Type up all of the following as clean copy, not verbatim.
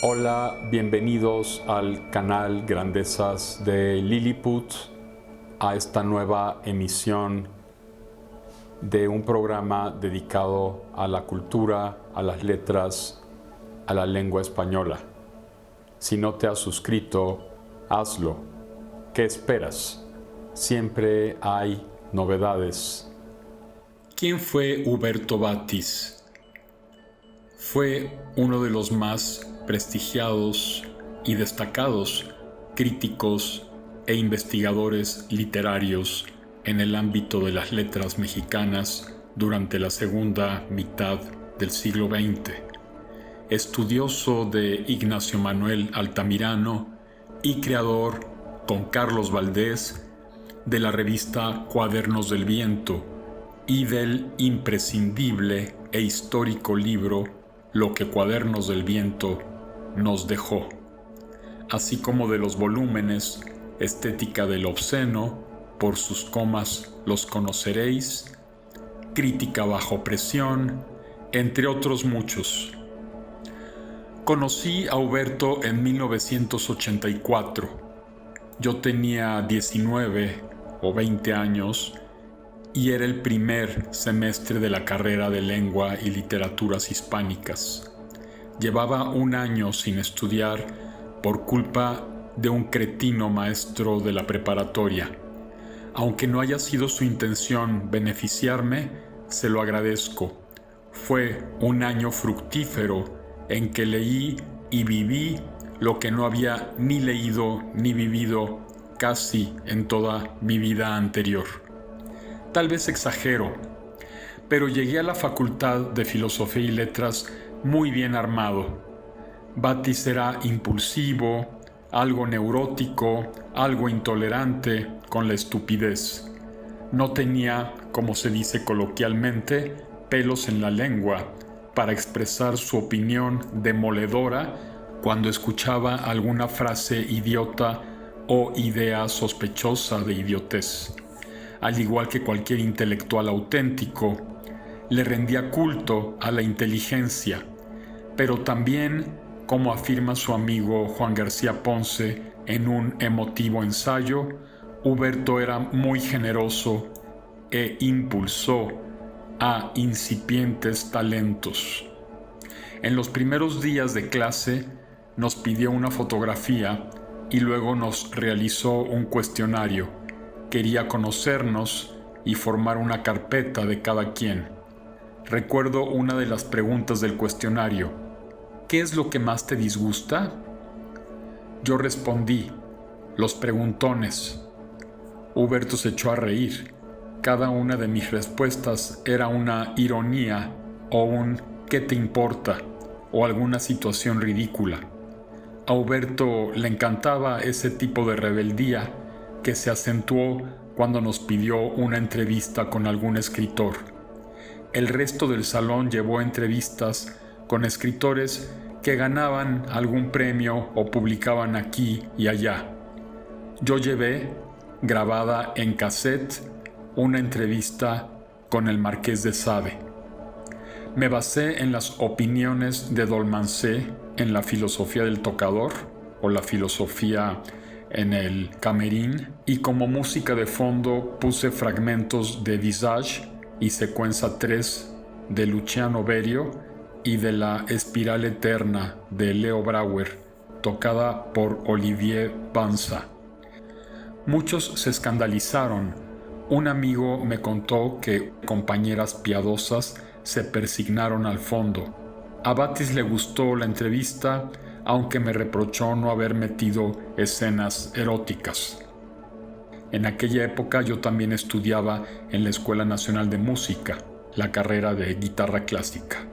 Hola, bienvenidos al canal Grandezas de Lilliput, a esta nueva emisión de un programa dedicado a la cultura, a las letras, a la lengua española. Si no te has suscrito, hazlo. ¿Qué esperas? Siempre hay novedades. ¿Quién fue Huberto Batis? Fue uno de los más prestigiados y destacados críticos e investigadores literarios en el ámbito de las letras mexicanas durante la segunda mitad del siglo XX. Estudioso de Ignacio Manuel Altamirano y creador, con Carlos Valdés, de la revista Cuadernos del Viento y del imprescindible e histórico libro Lo que Cuadernos del Viento nos dejó, así como de los volúmenes Estética del Obsceno, Por sus comas los conoceréis, Crítica bajo presión, entre otros muchos. Conocí a Huberto en 1984. Yo tenía 19 o 20 años y era el primer semestre de la carrera de Lengua y Literaturas Hispánicas. Llevaba un año sin estudiar por culpa de un cretino maestro de la preparatoria. Aunque no haya sido su intención beneficiarme, se lo agradezco. Fue un año fructífero en que leí y viví lo que no había ni leído ni vivido casi en toda mi vida anterior. Tal vez exagero, pero llegué a la Facultad de Filosofía y Letras muy bien armado. Batis era impulsivo, algo neurótico, algo intolerante con la estupidez. No tenía, como se dice coloquialmente, pelos en la lengua para expresar su opinión demoledora cuando escuchaba alguna frase idiota o idea sospechosa de idiotez. Al igual que cualquier intelectual auténtico, le rendía culto a la inteligencia, pero también, como afirma su amigo Juan García Ponce en un emotivo ensayo, Huberto era muy generoso e impulsó a incipientes talentos. En los primeros días de clase nos pidió una fotografía y luego nos realizó un cuestionario. Quería conocernos y formar una carpeta de cada quien. Recuerdo una de las preguntas del cuestionario: ¿qué es lo que más te disgusta? Yo respondí: los preguntones. Huberto se echó a reír. Cada una de mis respuestas era una ironía o un ¿qué te importa? O alguna situación ridícula. A Huberto le encantaba ese tipo de rebeldía que se acentuó cuando nos pidió una entrevista con algún escritor. El resto del salón llevó entrevistas con escritores que ganaban algún premio o publicaban aquí y allá. Yo llevé, grabada en cassette, una entrevista con el Marqués de Sade. Me basé en las opiniones de Dolmancé en la filosofía del tocador o la filosofía en el camerín, y como música de fondo puse fragmentos de Visage y Secuencia 3 de Luciano Berio y de La Espiral Eterna de Leo Brouwer, tocada por Olivier Banza. Muchos se escandalizaron. Un amigo me contó que compañeras piadosas se persignaron al fondo. A Batis le gustó la entrevista, aunque me reprochó no haber metido escenas eróticas. En aquella época yo también estudiaba en la Escuela Nacional de Música, la carrera de guitarra clásica.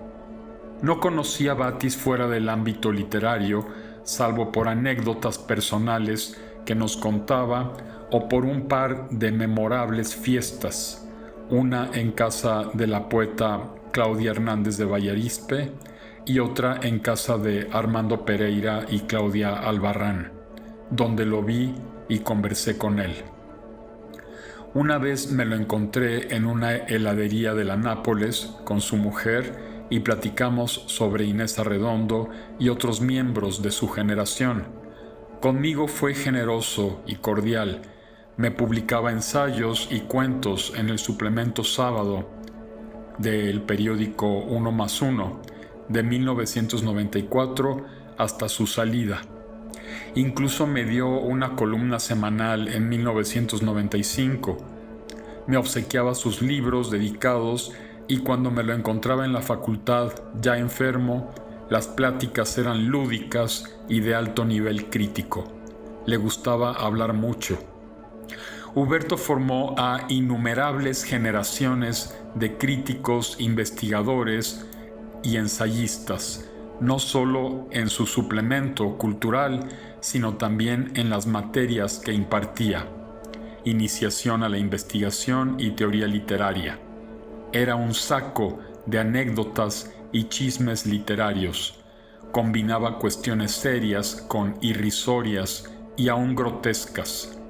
No conocí a Batis fuera del ámbito literario, salvo por anécdotas personales que nos contaba o por un par de memorables fiestas, una en casa de la poeta Claudia Hernández de Vallarispe y otra en casa de Armando Pereira y Claudia Albarrán, donde lo vi y conversé con él. Una vez me lo encontré en una heladería de la Nápoles con su mujer y platicamos sobre Inés Arredondo y otros miembros de su generación. Conmigo fue generoso y cordial. Me publicaba ensayos y cuentos en el suplemento Sábado del periódico Uno más Uno de 1994 hasta su salida. Incluso me dio una columna semanal en 1995. Me obsequiaba sus libros dedicados y cuando me lo encontraba en la facultad, ya enfermo, las pláticas eran lúdicas y de alto nivel crítico. Le gustaba hablar mucho. Huberto formó a innumerables generaciones de críticos, investigadores y ensayistas, no solo en su suplemento cultural, sino también en las materias que impartía: iniciación a la investigación y teoría literaria. Era un saco de anécdotas y chismes literarios. Combinaba cuestiones serias con irrisorias y aún grotescas.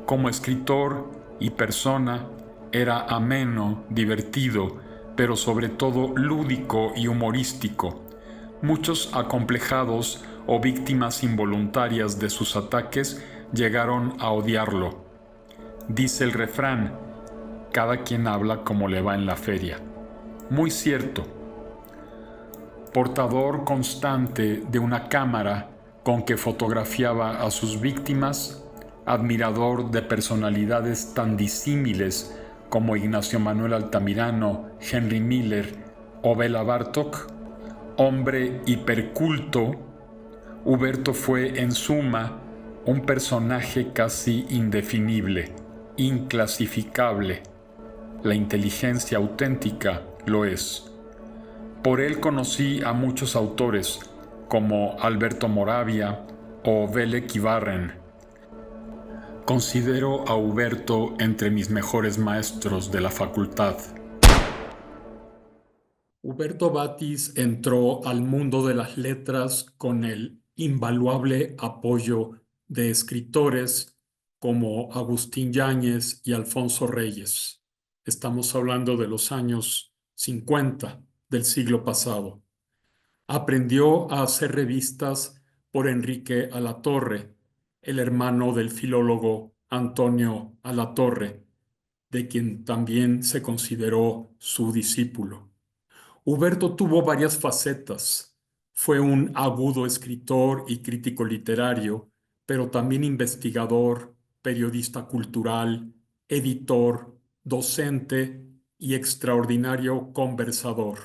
Como escritor y persona, era ameno, divertido, pero sobre todo lúdico y humorístico. Muchos acomplejados o víctimas involuntarias de sus ataques llegaron a odiarlo. Dice el refrán: cada quien habla como le va en la feria. Muy cierto. Portador constante de una cámara con que fotografiaba a sus víctimas, admirador de personalidades tan disímiles como Ignacio Manuel Altamirano, Henry Miller o Bela Bartók, hombre hiperculto, Huberto fue en suma un personaje casi indefinible, inclasificable. La inteligencia auténtica lo es. Por él conocí a muchos autores como Alberto Moravia o Vélez Ibarren. Considero a Huberto entre mis mejores maestros de la facultad. Huberto Batis entró al mundo de las letras con el invaluable apoyo de escritores como Agustín Yáñez y Alfonso Reyes. Estamos hablando de los años 50 del siglo pasado. Aprendió a hacer revistas por Enrique Alatorre, el hermano del filólogo Antonio Alatorre, de quien también se consideró su discípulo. Huberto tuvo varias facetas. Fue un agudo escritor y crítico literario, pero también investigador, periodista cultural, editor, docente y extraordinario conversador.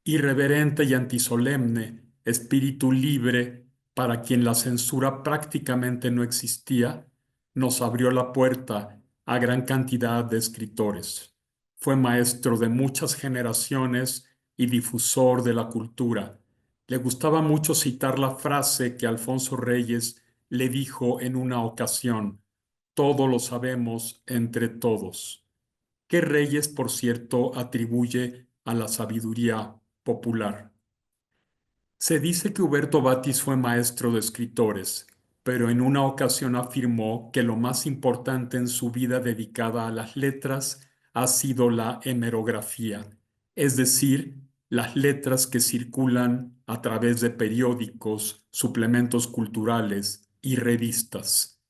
Irreverente y antisolemne, espíritu libre para quien la censura prácticamente no existía, nos abrió la puerta a gran cantidad de escritores. Fue maestro de muchas generaciones y difusor de la cultura. Le gustaba mucho citar la frase que Alfonso Reyes le dijo en una ocasión: todo lo sabemos entre todos, que Reyes, por cierto, atribuye a la sabiduría popular. Se dice que Huberto Batis fue maestro de escritores, pero en una ocasión afirmó que lo más importante en su vida dedicada a las letras ha sido la hemerografía, es decir, las letras que circulan a través de periódicos, suplementos culturales y revistas.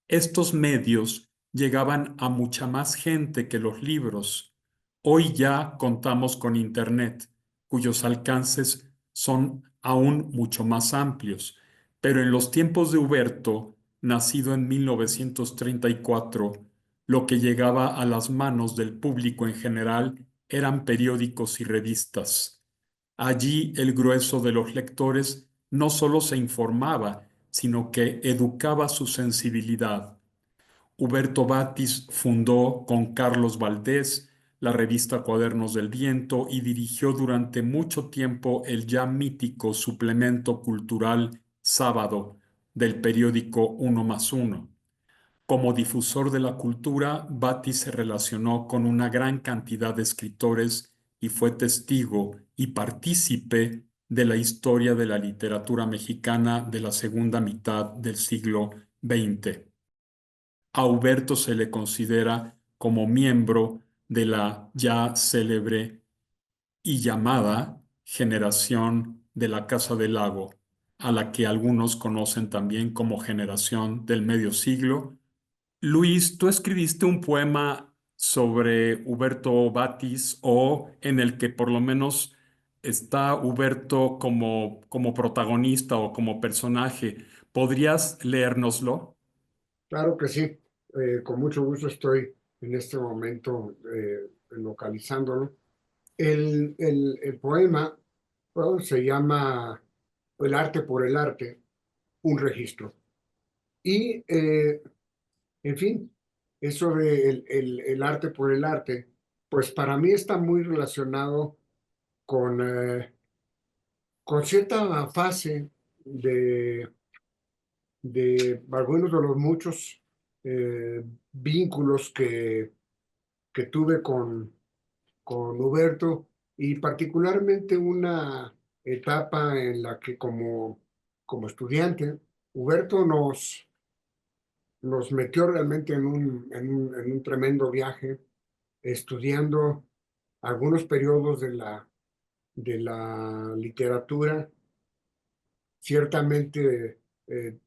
Estos medios llegaban a mucha más gente que los libros. Hoy ya contamos con Internet, cuyos alcances son aún mucho más amplios, pero en los tiempos de Huberto, nacido en 1934, lo que llegaba a las manos del público en general eran periódicos y revistas. Allí el grueso de los lectores no solo se informaba, sino que educaba su sensibilidad. Huberto Batis fundó con Carlos Valdés la revista Cuadernos del Viento y dirigió durante mucho tiempo el ya mítico suplemento cultural Sábado del periódico Uno más Uno. Como difusor de la cultura, Batis se relacionó con una gran cantidad de escritores y fue testigo y partícipe de la historia de la literatura mexicana de la segunda mitad del siglo XX. A Huberto se le considera como miembro de la ya célebre y llamada generación de la Casa del Lago, a la que algunos conocen también como generación del medio siglo. Luis, tú escribiste un poema sobre Huberto Batis o en el que por lo menos está Huberto como protagonista o como personaje. ¿Podrías leérnoslo? Claro que sí, con mucho gusto estoy en este momento localizándolo. El poema, bueno, se llama El arte por el arte, un registro. Y, en fin, eso de el arte por el arte, pues para mí está muy relacionado con, con cierta fase de, de algunos de los muchos vínculos que tuve con Huberto y particularmente una etapa en la que como estudiante, Huberto nos metió realmente en un tremendo viaje, estudiando algunos periodos de la literatura, ciertamente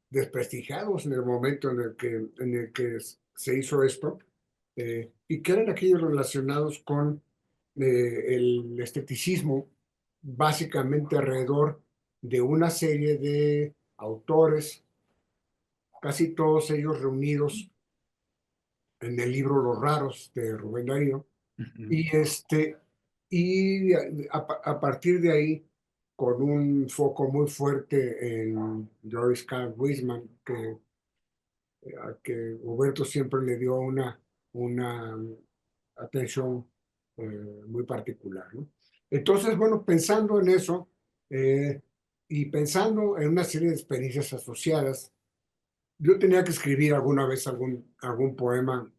desprestigiados en el momento en el que se hizo esto, y que eran aquellos relacionados con el esteticismo, básicamente alrededor de una serie de autores, casi todos ellos reunidos en el libro Los Raros de Rubén Darío, Ujú. y, y a partir de ahí, con un foco muy fuerte en Joyce Carl Wiseman, a que Huberto siempre le dio una atención muy particular, ¿no? Entonces, bueno, pensando en eso eh, y pensando en una serie de experiencias asociadas, yo tenía que escribir alguna vez algún poema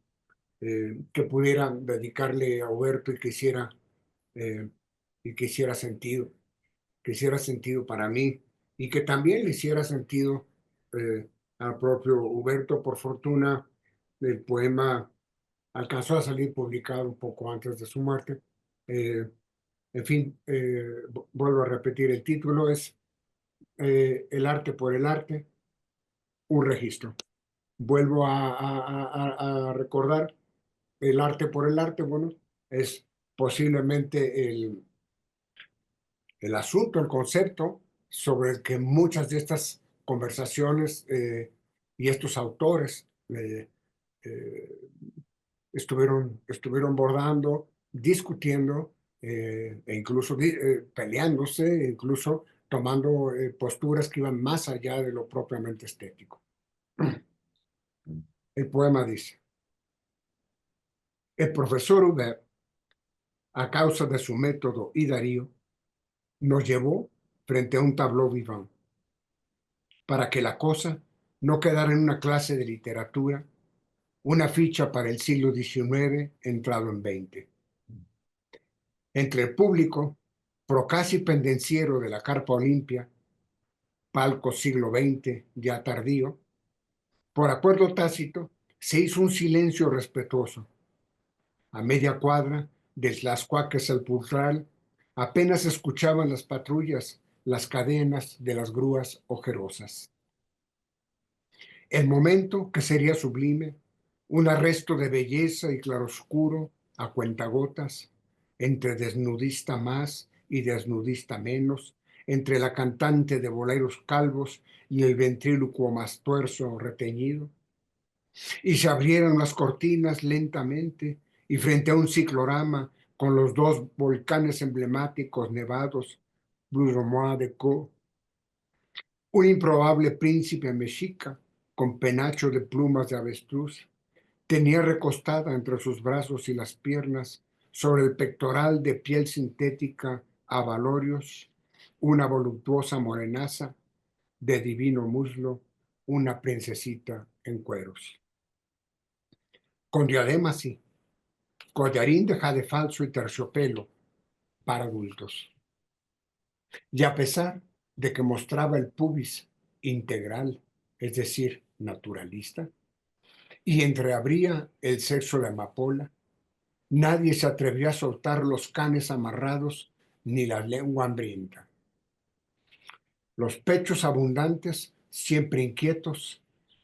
que pudiera dedicarle a Huberto eh, y que hiciera sentido para mí y que también le hiciera sentido eh, al propio Huberto. Por fortuna, el poema alcanzó a salir publicado un poco antes de su muerte. Eh, en fin, vuelvo a repetir, el título es El arte por el arte, un registro. Vuelvo a recordar, el arte por el arte, bueno, es posiblemente el asunto, el concepto sobre el que muchas de estas conversaciones y estos autores eh, estuvieron bordando, discutiendo e incluso peleándose, e incluso tomando posturas que iban más allá de lo propiamente estético. El poema dice, el profesor Hubert, a causa de su método y Darío, nos llevó frente a un tableau vivant para que la cosa no quedara en una clase de literatura, una ficha para el siglo XIX entrado en XX. Entre el público, procasi pendenciero de la carpa Olimpia, palco siglo XX ya tardío, por acuerdo tácito, se hizo un silencio respetuoso. A media cuadra del Tlaxcuaque sepulcral apenas se escuchaban las patrullas, las cadenas de las grúas ojerosas. El momento que sería sublime, un arresto de belleza y claroscuro a cuentagotas, entre desnudista más y desnudista menos, entre la cantante de boleros calvos y el ventrílocuo más tuerzo reteñido, y se abrieron las cortinas lentamente, y frente a un ciclorama con los dos volcanes emblemáticos nevados, Blus de Co, un improbable príncipe mexica con penacho de plumas de avestruz tenía recostada entre sus brazos y las piernas sobre el pectoral de piel sintética a valorios una voluptuosa morenaza de divino muslo, una princesita en cueros. Con diadema sí, collarín de jade falso y terciopelo para adultos. Y a pesar de que mostraba el pubis integral, es decir, naturalista, y entreabría el sexo de amapola. Nadie se atrevió a soltar los canes amarrados ni la lengua hambrienta. Los pechos abundantes, siempre inquietos,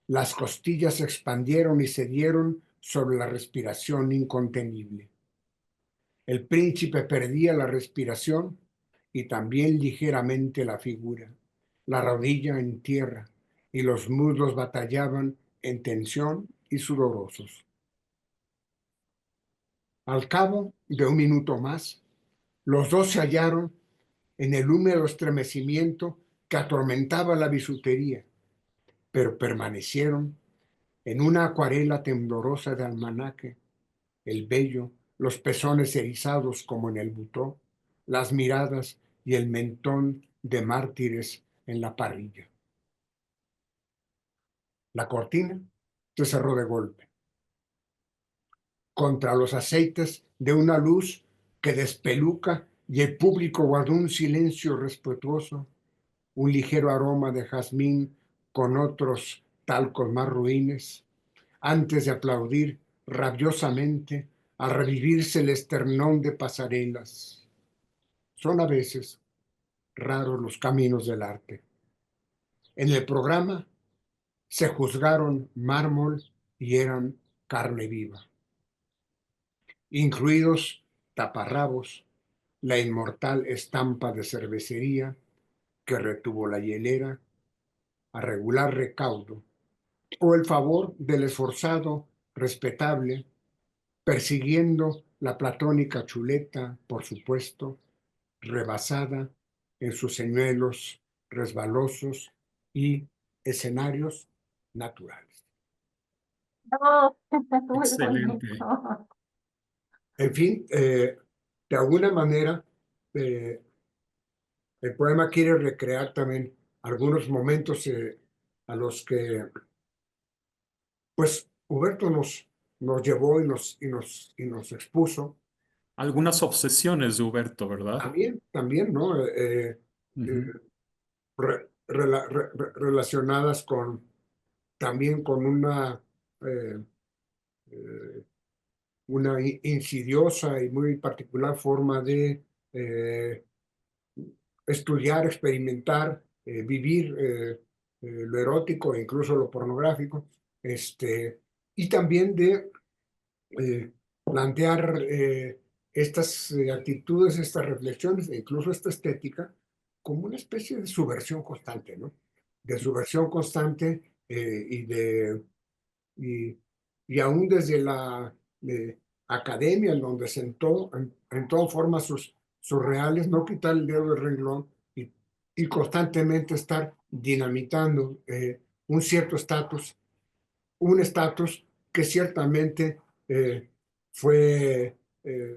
las costillas se expandieron y cedieron sobre la respiración incontenible. El príncipe perdía la respiración y también ligeramente la figura, la rodilla en tierra, y los muslos batallaban en tensión y sudorosos. Al cabo de un minuto más, los dos se hallaron en el húmedo estremecimiento que atormentaba la bisutería, pero permanecieron en una acuarela temblorosa de almanaque, el vello, los pezones erizados como en el butó, las miradas y el mentón de mártires en la parrilla. La cortina se cerró de golpe contra los aceites de una luz que despeluca, y el público guardó un silencio respetuoso, un ligero aroma de jazmín con otros talcos más ruines, antes de aplaudir rabiosamente a revivirse el esternón de pasarelas. Son a veces raros los caminos del arte. En el programa se juzgaron mármol y eran carne viva, incluidos taparrabos, la inmortal estampa de cervecería que retuvo la hielera a regular recaudo, o el favor del esforzado respetable, persiguiendo la platónica chuleta, por supuesto, rebasada en sus señuelos resbalosos y escenarios naturales. Oh, muy Excelente. bonito. En fin, de alguna manera, eh, el poema quiere recrear también algunos momentos a los que, pues, Huberto nos llevó y nos expuso. Algunas obsesiones de Huberto, ¿verdad? También, ¿no? Ujú. Relacionadas también con eh, eh, una insidiosa y muy particular forma de eh, estudiar, experimentar, vivir lo erótico e incluso lo pornográfico, y también de plantear estas actitudes, estas reflexiones e incluso esta estética como una especie de subversión constante, ¿no? De subversión constante y, y aún desde la academia, en donde sentó formas surreales, no quitar el dedo del renglón y constantemente estar dinamitando un cierto estatus, un estatus que ciertamente fue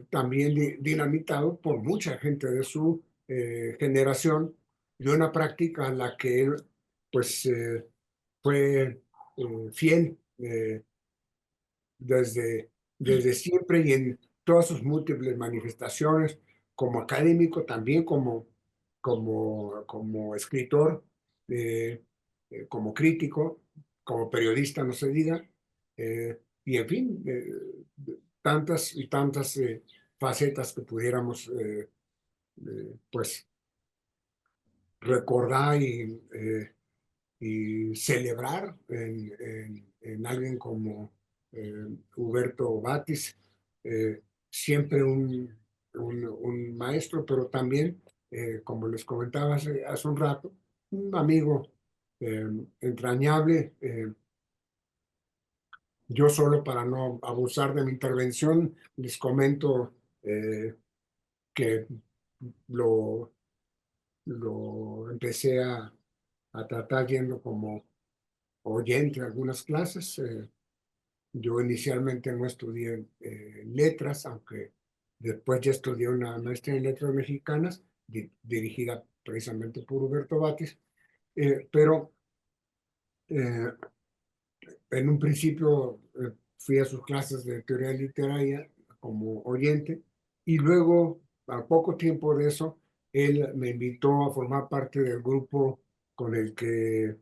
también dinamitado por mucha gente de su generación, de una práctica a la que él pues fue fiel desde siempre y en todas sus múltiples manifestaciones, como académico, también como escritor, como crítico, como periodista, no se diga, y en fin, tantas y tantas facetas que pudiéramos pues recordar y celebrar en alguien como Huberto Batis, siempre un maestro, pero también, como les comentaba hace un rato, un amigo entrañable. Yo solo para no abusar de mi intervención, les comento que lo, lo empecé a tratar yendo como oyente a algunas clases. Yo inicialmente no estudié letras, aunque después ya estudié una maestría en letras mexicanas, dirigida precisamente por Huberto Batis, pero eh, en un principio fui a sus clases de teoría literaria como oyente, y luego, a poco tiempo de eso, él me invitó a formar parte del grupo con el que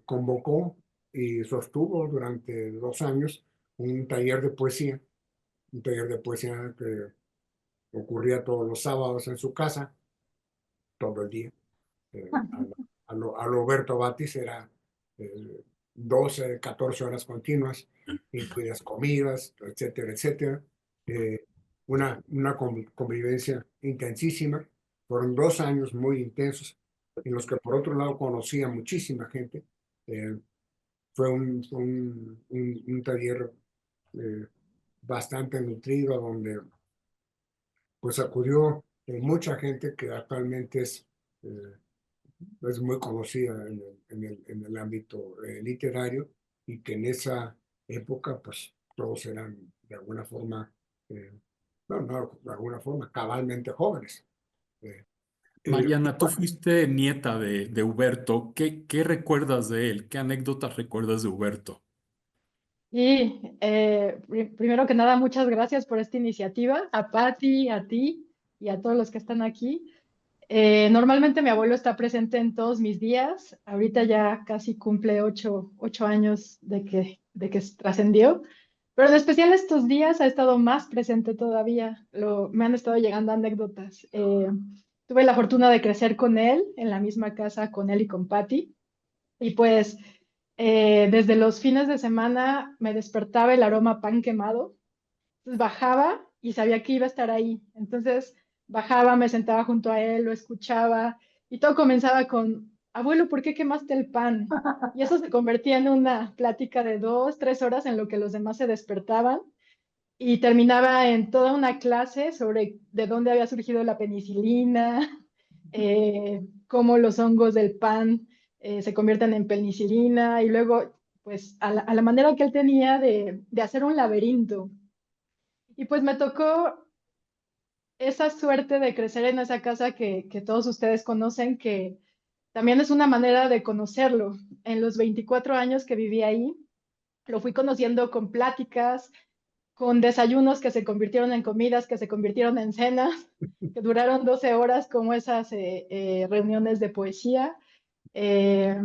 convocó y sostuvo durante 2 años un taller de poesía, que ocurría todos los sábados en su casa, todo el día. A lo Huberto Batis era 12, 14 horas continuas, incluidas comidas, etcétera, etcétera. Eh, una convivencia intensísima. Fueron 2 años muy intensos, en los que por otro lado conocí a muchísima gente. Eh, Fue un taller bastante nutrido, donde pues acudió mucha gente que actualmente es muy conocida en el ámbito literario, y que en esa época pues todos eran de alguna forma, no, de alguna forma, cabalmente jóvenes. Eh, Mariana, tú fuiste nieta de Huberto. ¿Qué recuerdas de él? ¿Qué anécdotas recuerdas de Huberto? Y primero que nada, muchas gracias por esta iniciativa, a Patti, a ti y a todos los que están aquí. Normalmente mi abuelo está presente en todos mis días. Ahorita ya casi cumple 8 años de que trascendió. Pero en especial estos días ha estado más presente todavía. Me han estado llegando anécdotas. Tuve la fortuna de crecer con él en la misma casa, con él y con Patti. Y pues desde los fines de semana me despertaba el aroma a pan quemado. Entonces bajaba y sabía que iba a estar ahí. Entonces bajaba, me sentaba junto a él, lo escuchaba y todo comenzaba con, abuelo, ¿por qué quemaste el pan? Y eso se convertía en una plática de 2, 3 horas en lo que los demás se despertaban, y terminaba en toda una clase sobre de dónde había surgido la penicilina, cómo los hongos del pan se convierten en penicilina, y luego, pues, a la manera que él tenía de hacer un laberinto. Y pues me tocó esa suerte de crecer en esa casa que todos ustedes conocen, que también es una manera de conocerlo. En los 24 años que viví ahí, lo fui conociendo con pláticas, con desayunos que se convirtieron en comidas, que se convirtieron en cenas, que duraron 12 horas, como esas reuniones de poesía. Eh,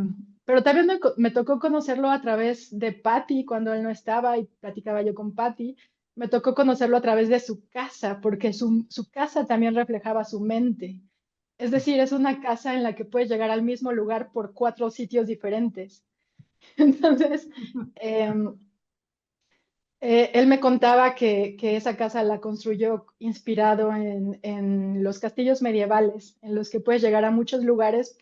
pero también me tocó conocerlo a través de Patty cuando él no estaba y platicaba yo con Patty. Me tocó conocerlo a través de su casa, porque su casa también reflejaba su mente. Es decir, es una casa en la que puedes llegar al mismo lugar por 4 sitios diferentes. Entonces, eh, él me contaba que esa casa la construyó inspirado en los castillos medievales, en los que puedes llegar a muchos lugares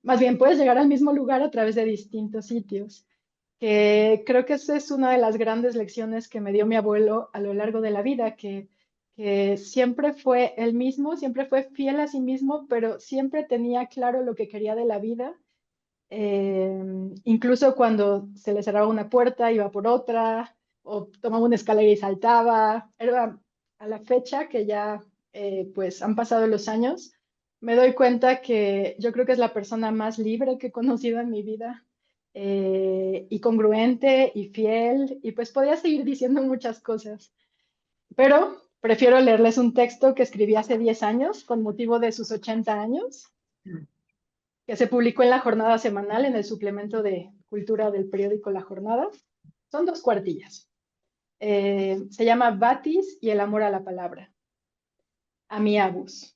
más bien puedes llegar al mismo lugar a través de distintos sitios, que creo que esa es una de las grandes lecciones que me dio mi abuelo a lo largo de la vida, que siempre fue el mismo, siempre fue fiel a sí mismo, pero siempre tenía claro lo que quería de la vida. Incluso cuando se le cerraba una puerta, iba por otra, o tomaba una escalera y saltaba. Era a la fecha que ya pues han pasado los años, me doy cuenta que yo creo que es la persona más libre que he conocido en mi vida, y congruente y fiel, y pues podría seguir diciendo muchas cosas, pero prefiero leerles un texto que escribí hace 10 años con motivo de sus 80 años, que se publicó en La Jornada semanal, en el suplemento de cultura del periódico La Jornada. Son 2 cuartillas. Se llama Batis y el amor a la palabra. A mi Abus.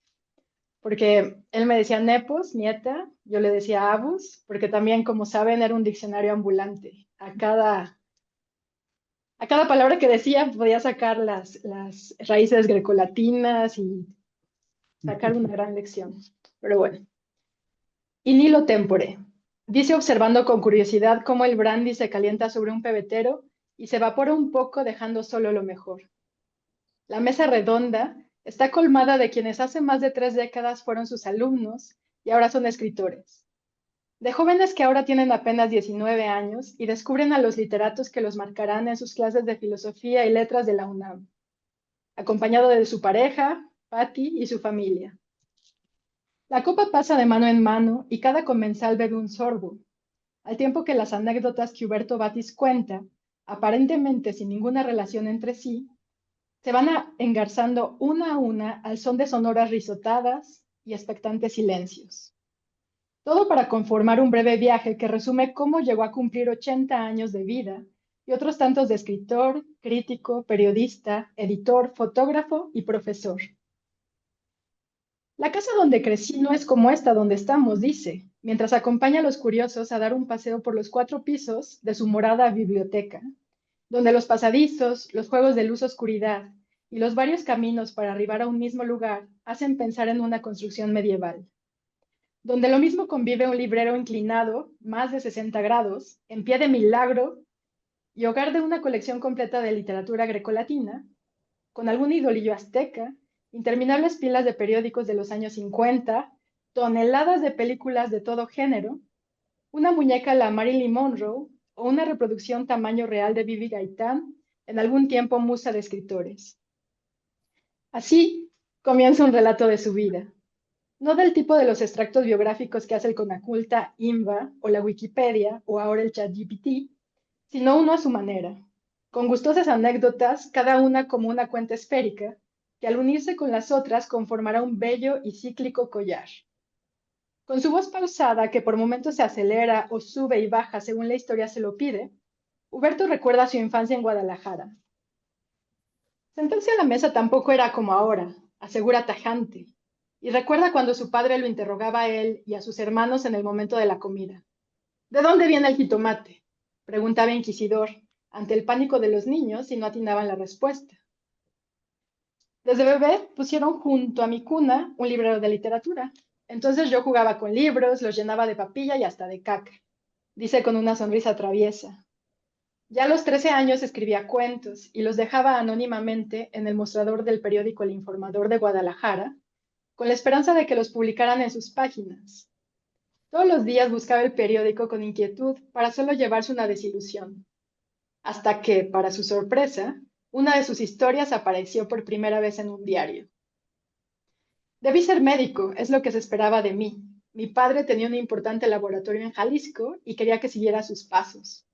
Porque él me decía Nepos, nieta, yo le decía Abus, porque también, como saben, era un diccionario ambulante. A cada palabra que decía podía sacar las raíces grecolatinas y sacar una gran lección. Pero bueno. In illo tempore. Dice observando con curiosidad cómo el brandy se calienta sobre un pebetero y se evapora un poco dejando solo lo mejor. La mesa redonda está colmada de quienes hace más de 3 décadas fueron sus alumnos y ahora son escritores. De jóvenes que ahora tienen apenas 19 años y descubren a los literatos que los marcarán en sus clases de filosofía y letras de la UNAM, acompañado de su pareja, Patti, y su familia. La copa pasa de mano en mano y cada comensal bebe un sorbo, al tiempo que las anécdotas que Huberto Batis cuenta, aparentemente sin ninguna relación entre sí, se van engarzando una a una al son de sonoras risotadas y expectantes silencios. Todo para conformar un breve viaje que resume cómo llegó a cumplir 80 años de vida y otros tantos de escritor, crítico, periodista, editor, fotógrafo y profesor. La casa donde crecí no es como esta donde estamos, dice, mientras acompaña a los curiosos a dar un paseo por los 4 pisos de su morada biblioteca, donde los pasadizos, los juegos de luz-oscuridad y los varios caminos para arribar a un mismo lugar hacen pensar en una construcción medieval, donde lo mismo convive un librero inclinado, más de 60 grados, en pie de milagro y hogar de una colección completa de literatura grecolatina, con algún idolillo azteca, interminables pilas de periódicos de los años 50, toneladas de películas de todo género, una muñeca a la Marilyn Monroe o una reproducción tamaño real de Bibi Gaitán, en algún tiempo musa de escritores. Así comienza un relato de su vida, no del tipo de los extractos biográficos que hace el Conaculta, INVA o la Wikipedia o ahora el ChatGPT, sino uno a su manera, con gustosas anécdotas, cada una como una cuenta esférica, que al unirse con las otras conformará un bello y cíclico collar. Con su voz pausada, que por momentos se acelera o sube y baja según la historia se lo pide, Huberto recuerda su infancia en Guadalajara. Sentarse a la mesa tampoco era como ahora, asegura tajante, y recuerda cuando su padre lo interrogaba a él y a sus hermanos en el momento de la comida. ¿De dónde viene el jitomate?, preguntaba inquisidor, ante el pánico de los niños si no atinaban la respuesta. Desde bebé pusieron junto a mi cuna un librero de literatura. Entonces yo jugaba con libros, los llenaba de papilla y hasta de caca, dice con una sonrisa traviesa. Ya a los 13 años escribía cuentos y los dejaba anónimamente en el mostrador del periódico El Informador de Guadalajara, con la esperanza de que los publicaran en sus páginas. Todos los días buscaba el periódico con inquietud para solo llevarse una desilusión, hasta que, para su sorpresa, una de sus historias apareció por primera vez en un diario. Debí ser médico, es lo que se esperaba de mí. Mi padre tenía un importante laboratorio en Jalisco y quería que siguiera sus pasos.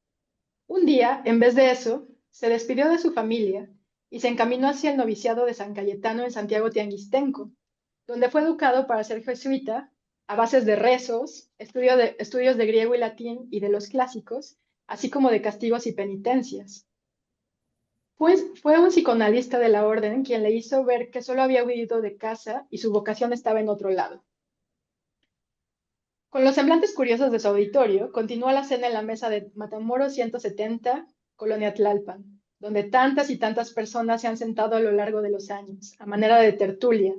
Un día, en vez de eso, se despidió de su familia y se encaminó hacia el noviciado de San Cayetano en Santiago Tianguistenco, donde fue educado para ser jesuita a bases de rezos, estudios de griego y latín y de los clásicos, así como de castigos y penitencias. Fue un psicoanalista de la orden quien le hizo ver que solo había huido de casa y su vocación estaba en otro lado. Con los semblantes curiosos de su auditorio, continuó la cena en la mesa de Matamoros 170, Colonia Tlalpan, donde tantas y tantas personas se han sentado a lo largo de los años, a manera de tertulia,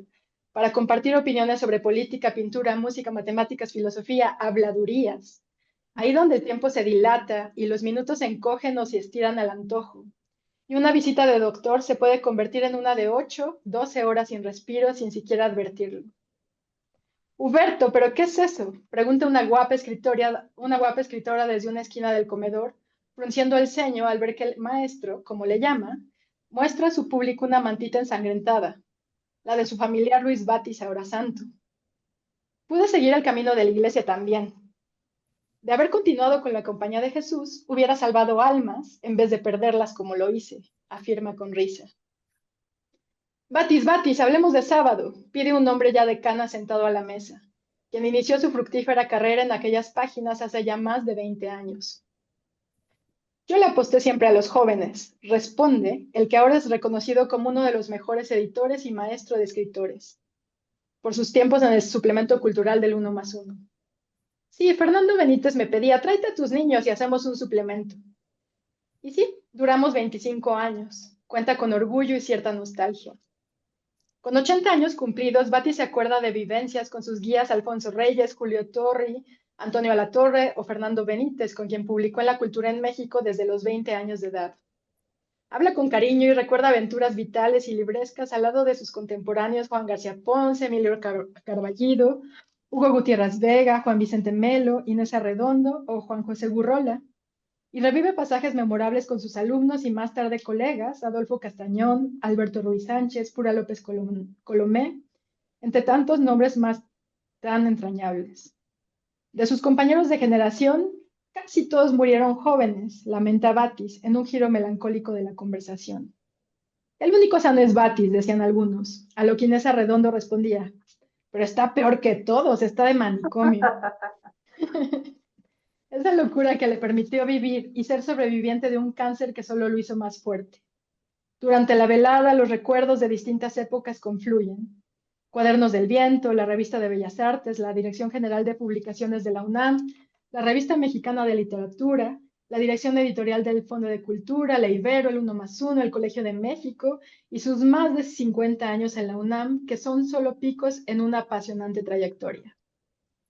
para compartir opiniones sobre política, pintura, música, matemáticas, filosofía, habladurías. Ahí donde el tiempo se dilata y los minutos se encogen o se estiran al antojo. Y una visita de doctor se puede convertir en una de 8, 12 horas sin respiro sin siquiera advertirlo. Huberto, ¿pero qué es eso?, pregunta una guapa escritora desde una esquina del comedor, frunciendo el ceño al ver que el maestro, como le llama, muestra a su público una mantita ensangrentada, la de su familiar Luis Batis, ahora santo. Pude seguir el camino de la iglesia también. De haber continuado con la compañía de Jesús, hubiera salvado almas en vez de perderlas como lo hice, afirma con risa. Batis, Batis, hablemos de sábado, pide un hombre ya de cana sentado a la mesa, quien inició su fructífera carrera en aquellas páginas hace ya más de 20 años. Yo le aposté siempre a los jóvenes, responde el que ahora es reconocido como uno de los mejores editores y maestro de escritores, por sus tiempos en el suplemento cultural del 1+1. Sí, Fernando Benítez me pedía, tráete a tus niños y hacemos un suplemento. Y sí, duramos 25 años, cuenta con orgullo y cierta nostalgia. Con 80 años cumplidos, Bati se acuerda de vivencias con sus guías Alfonso Reyes, Julio Torri, Antonio Alatorre o Fernando Benítez, con quien publicó en La Cultura en México desde los 20 años de edad. Habla con cariño y recuerda aventuras vitales y librescas al lado de sus contemporáneos Juan García Ponce, Emilio Carballido, Hugo Gutiérrez Vega, Juan Vicente Melo, Inés Arredondo o Juan José Gurrola. Y revive pasajes memorables con sus alumnos y más tarde colegas, Adolfo Castañón, Alberto Ruiz Sánchez, Pura López Colomé, entre tantos nombres más tan entrañables. De sus compañeros de generación, casi todos murieron jóvenes, lamenta Batis, en un giro melancólico de la conversación. El único sano es Batis, decían algunos, a lo que Inés Arredondo respondía, pero está peor que todos, está de manicomio. Esa locura que le permitió vivir y ser sobreviviente de un cáncer que solo lo hizo más fuerte. Durante la velada, los recuerdos de distintas épocas confluyen. Cuadernos del Viento, la Revista de Bellas Artes, la Dirección General de Publicaciones de la UNAM, la Revista Mexicana de Literatura, la Dirección Editorial del Fondo de Cultura, la Ibero, el Uno más Uno, el Colegio de México y sus más de 50 años en la UNAM, que son solo picos en una apasionante trayectoria.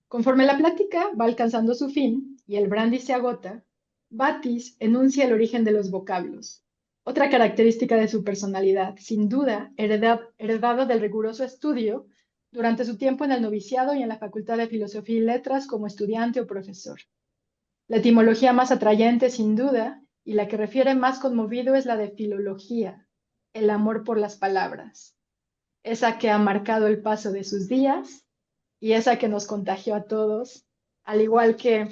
Conforme la plática va alcanzando su fin y el brandy se agota, Batis enuncia el origen de los vocablos, otra característica de su personalidad, sin duda heredada del riguroso estudio durante su tiempo en el noviciado y en la Facultad de Filosofía y Letras como estudiante o profesor. La etimología más atrayente, sin duda, y la que refiere más conmovido es la de filología, el amor por las palabras, esa que ha marcado el paso de sus días y esa que nos contagió a todos, al igual que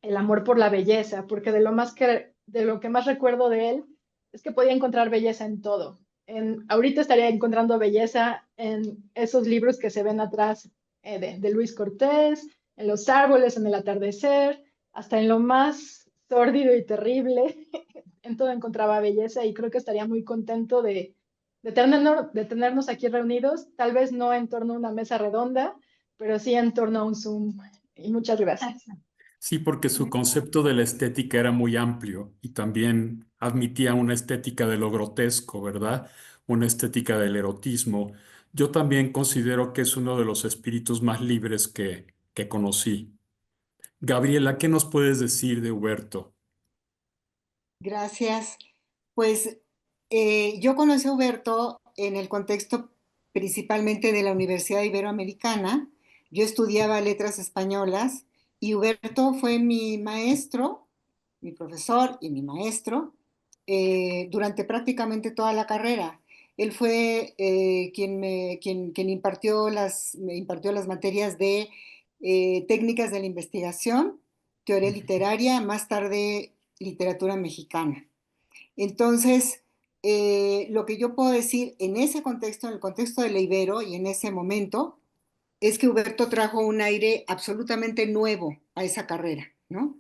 el amor por la belleza, porque de lo que más recuerdo de él es que podía encontrar belleza en todo. Ahorita estaría encontrando belleza en esos libros que se ven atrás de Luis Cortés, en los árboles, en el atardecer, hasta en lo más sórdido y terrible. En todo encontraba belleza y creo que estaría muy contento de tenernos aquí reunidos, tal vez no en torno a una mesa redonda, pero sí en torno a un Zoom. Y muchas gracias. Sí, porque su concepto de la estética era muy amplio y también admitía una estética de lo grotesco, ¿verdad? Una estética del erotismo. Yo también considero que es uno de los espíritus más libres que conocí. Gabriela, ¿qué nos puedes decir de Huberto? Gracias. Pues yo conocí a Huberto en el contexto principalmente de la Universidad Iberoamericana. Yo estudiaba letras españolas y Huberto fue mi maestro, mi profesor y mi maestro durante prácticamente toda la carrera. Él fue quien me impartió las materias de técnicas de la investigación, teoría literaria, más tarde literatura mexicana. Entonces, lo que yo puedo decir en ese contexto, en el contexto de la Ibero y en ese momento, es que Huberto trajo un aire absolutamente nuevo a esa carrera, ¿no?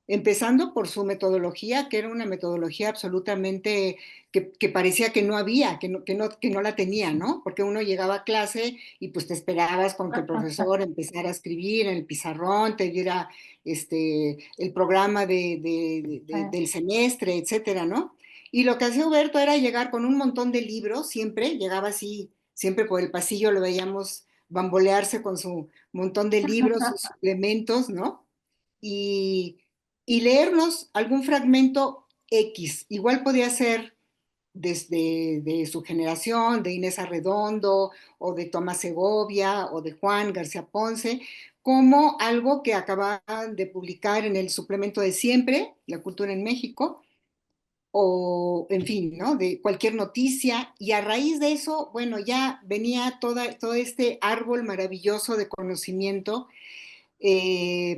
Empezando por su metodología, que era una metodología absolutamente que parecía que no había, que no la tenía, ¿no? Porque uno llegaba a clase y pues te esperabas con que el profesor empezara a escribir en el pizarrón, te diera el programa del semestre, etcétera, ¿no? Y lo que hacía Huberto era llegar con un montón de libros, siempre, llegaba así, siempre por el pasillo lo veíamos bambolearse con su montón de libros, sus suplementos, ¿no? Y, y leernos algún fragmento X. Igual podía ser desde de su generación, de Inés Arredondo, o de Tomás Segovia, o de Juan García Ponce, como algo que acababan de publicar en el suplemento de Siempre, La Cultura en México, o en fin, ¿no? De cualquier noticia, y a raíz de eso, bueno, ya venía todo este árbol maravilloso de conocimiento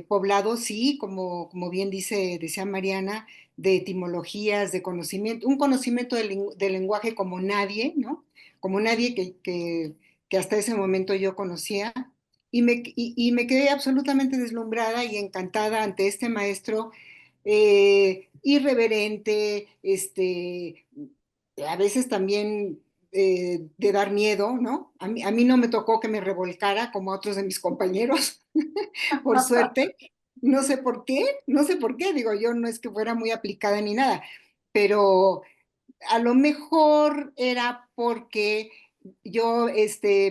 poblado, sí, como bien decía Mariana, de etimologías, de conocimiento, un conocimiento del lenguaje como nadie, ¿no? Como nadie que hasta ese momento yo conocía, y me quedé absolutamente deslumbrada y encantada ante este maestro irreverente, a veces también de dar miedo, ¿no? A mí no me tocó que me revolcara como a otros de mis compañeros, por suerte. No sé por qué, digo, yo no es que fuera muy aplicada ni nada, pero a lo mejor era porque yo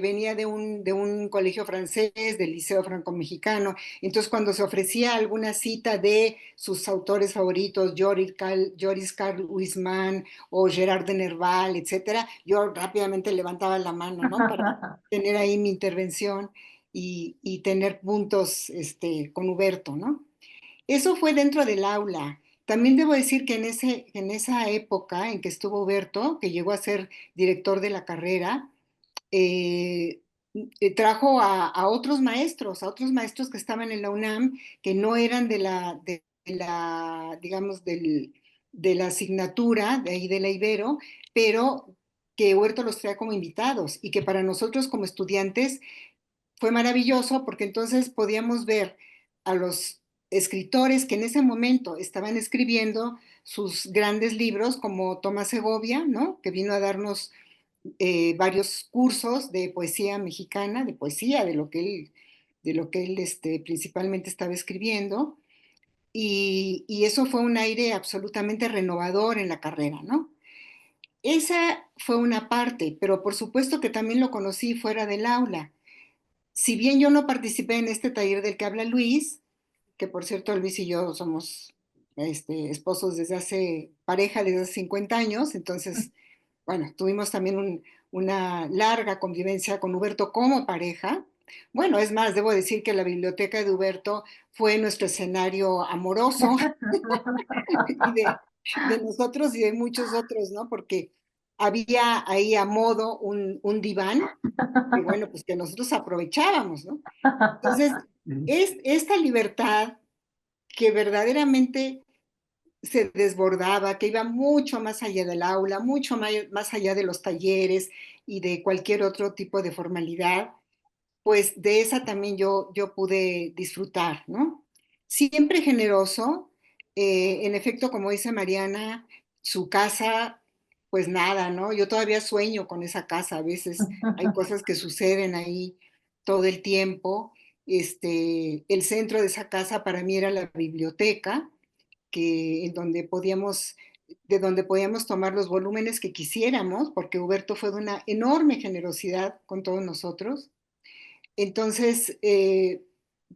venía de un colegio francés, del Liceo Franco-Mexicano, entonces cuando se ofrecía alguna cita de sus autores favoritos, Joris Karl Huysmans o Gerard de Nerval, etcétera, yo rápidamente levantaba la mano, ¿no? Para tener ahí mi intervención y tener puntos con Huberto, ¿no? Eso fue dentro del aula. También debo decir que en esa época en que estuvo Berto, que llegó a ser director de la carrera, eh, trajo a otros maestros que estaban en la UNAM, que no eran digamos, de la asignatura de ahí de la Ibero, pero que Huerto los traía como invitados y que para nosotros como estudiantes fue maravilloso porque entonces podíamos ver a los escritores que en ese momento estaban escribiendo sus grandes libros, como Tomás Segovia, ¿no? Que vino a darnos varios cursos de poesía mexicana, de poesía, de lo que él principalmente estaba escribiendo, y eso fue un aire absolutamente renovador en la carrera, ¿no? Esa fue una parte, pero por supuesto que también lo conocí fuera del aula. Si bien yo no participé en este taller del que habla Luis, que por cierto Luis y yo somos esposos pareja desde hace 50 años, entonces, bueno, tuvimos también una larga convivencia con Huberto como pareja. Bueno, es más, debo decir que la biblioteca de Huberto fue nuestro escenario amoroso y de nosotros y de muchos otros, ¿no? Porque había ahí a modo un diván que, bueno, pues que nosotros aprovechábamos, ¿no? Entonces, es esta libertad que verdaderamente se desbordaba, que iba mucho más allá del aula, mucho más allá de los talleres y de cualquier otro tipo de formalidad, pues de esa también yo pude disfrutar, ¿no? Siempre generoso, en efecto, como dice Mariana, su casa, pues nada, ¿no? Yo todavía sueño con esa casa, a veces hay cosas que suceden ahí todo el tiempo. El centro de esa casa para mí era la biblioteca, en donde de donde podíamos tomar los volúmenes que quisiéramos, porque Huberto fue de una enorme generosidad con todos nosotros. Entonces,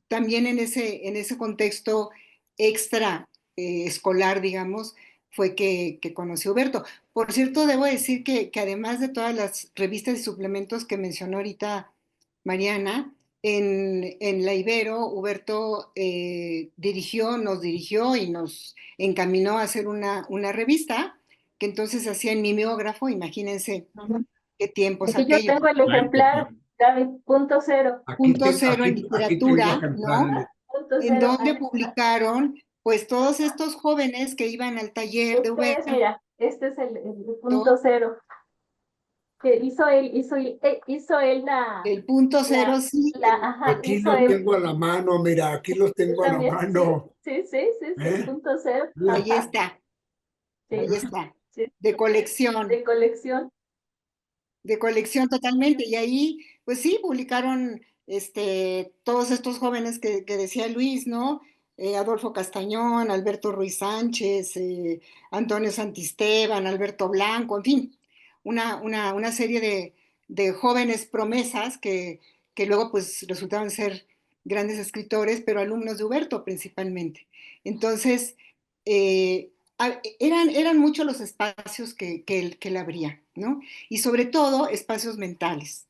también en ese contexto extra escolar, digamos, fue que conocí a Huberto. Por cierto, debo decir que además de todas las revistas y suplementos que mencionó ahorita Mariana, en la Ibero, Huberto nos dirigió y nos encaminó a hacer una revista que entonces hacía en mimeógrafo, imagínense qué tiempos Aquí yo aquellos. tengo el ejemplar, Gaby, punto cero. Punto cero en Aquí tengo literatura, ¿no? ejemplares. Punto En cero. donde publicaron, pues, todos estos jóvenes que iban al taller de Huberto. Mira, este es el punto cero. Que hizo él El punto cero, sí. ajá, Aquí hizo los él. tengo a la mano, mira, aquí los tengo a la También, mano. sí, ¿Eh? punto cero. Ahí Ajá, está, sí, ahí está. sí, De colección, de colección. totalmente. Y ahí, pues sí, publicaron todos estos jóvenes que decía Luis, ¿no? Adolfo Castañón, Alberto Ruiz Sánchez, Antonio Santisteban, Alberto Blanco, en fin, una serie de jóvenes promesas que luego pues resultaban ser grandes escritores, pero alumnos de Huberto principalmente. Entonces, eran muchos los espacios que él abría, ¿no? Y sobre todo espacios mentales.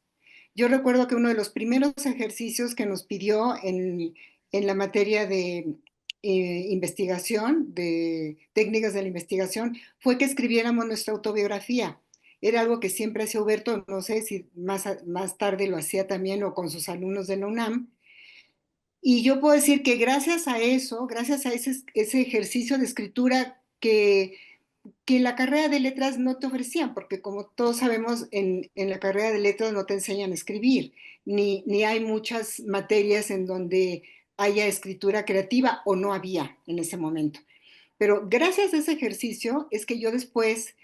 Yo recuerdo que uno de los primeros ejercicios que nos pidió en la materia de investigación, de técnicas de la investigación, fue que escribiéramos nuestra autobiografía. Era algo que siempre hacía Huberto, no sé si más tarde lo hacía también o con sus alumnos de la UNAM. Y yo puedo decir que gracias a eso, gracias a ese ejercicio de escritura que en la carrera de letras no te ofrecían, porque como todos sabemos, en la carrera de letras no te enseñan a escribir, ni hay muchas materias en donde haya escritura creativa o no había en ese momento. Pero gracias a ese ejercicio es que yo después,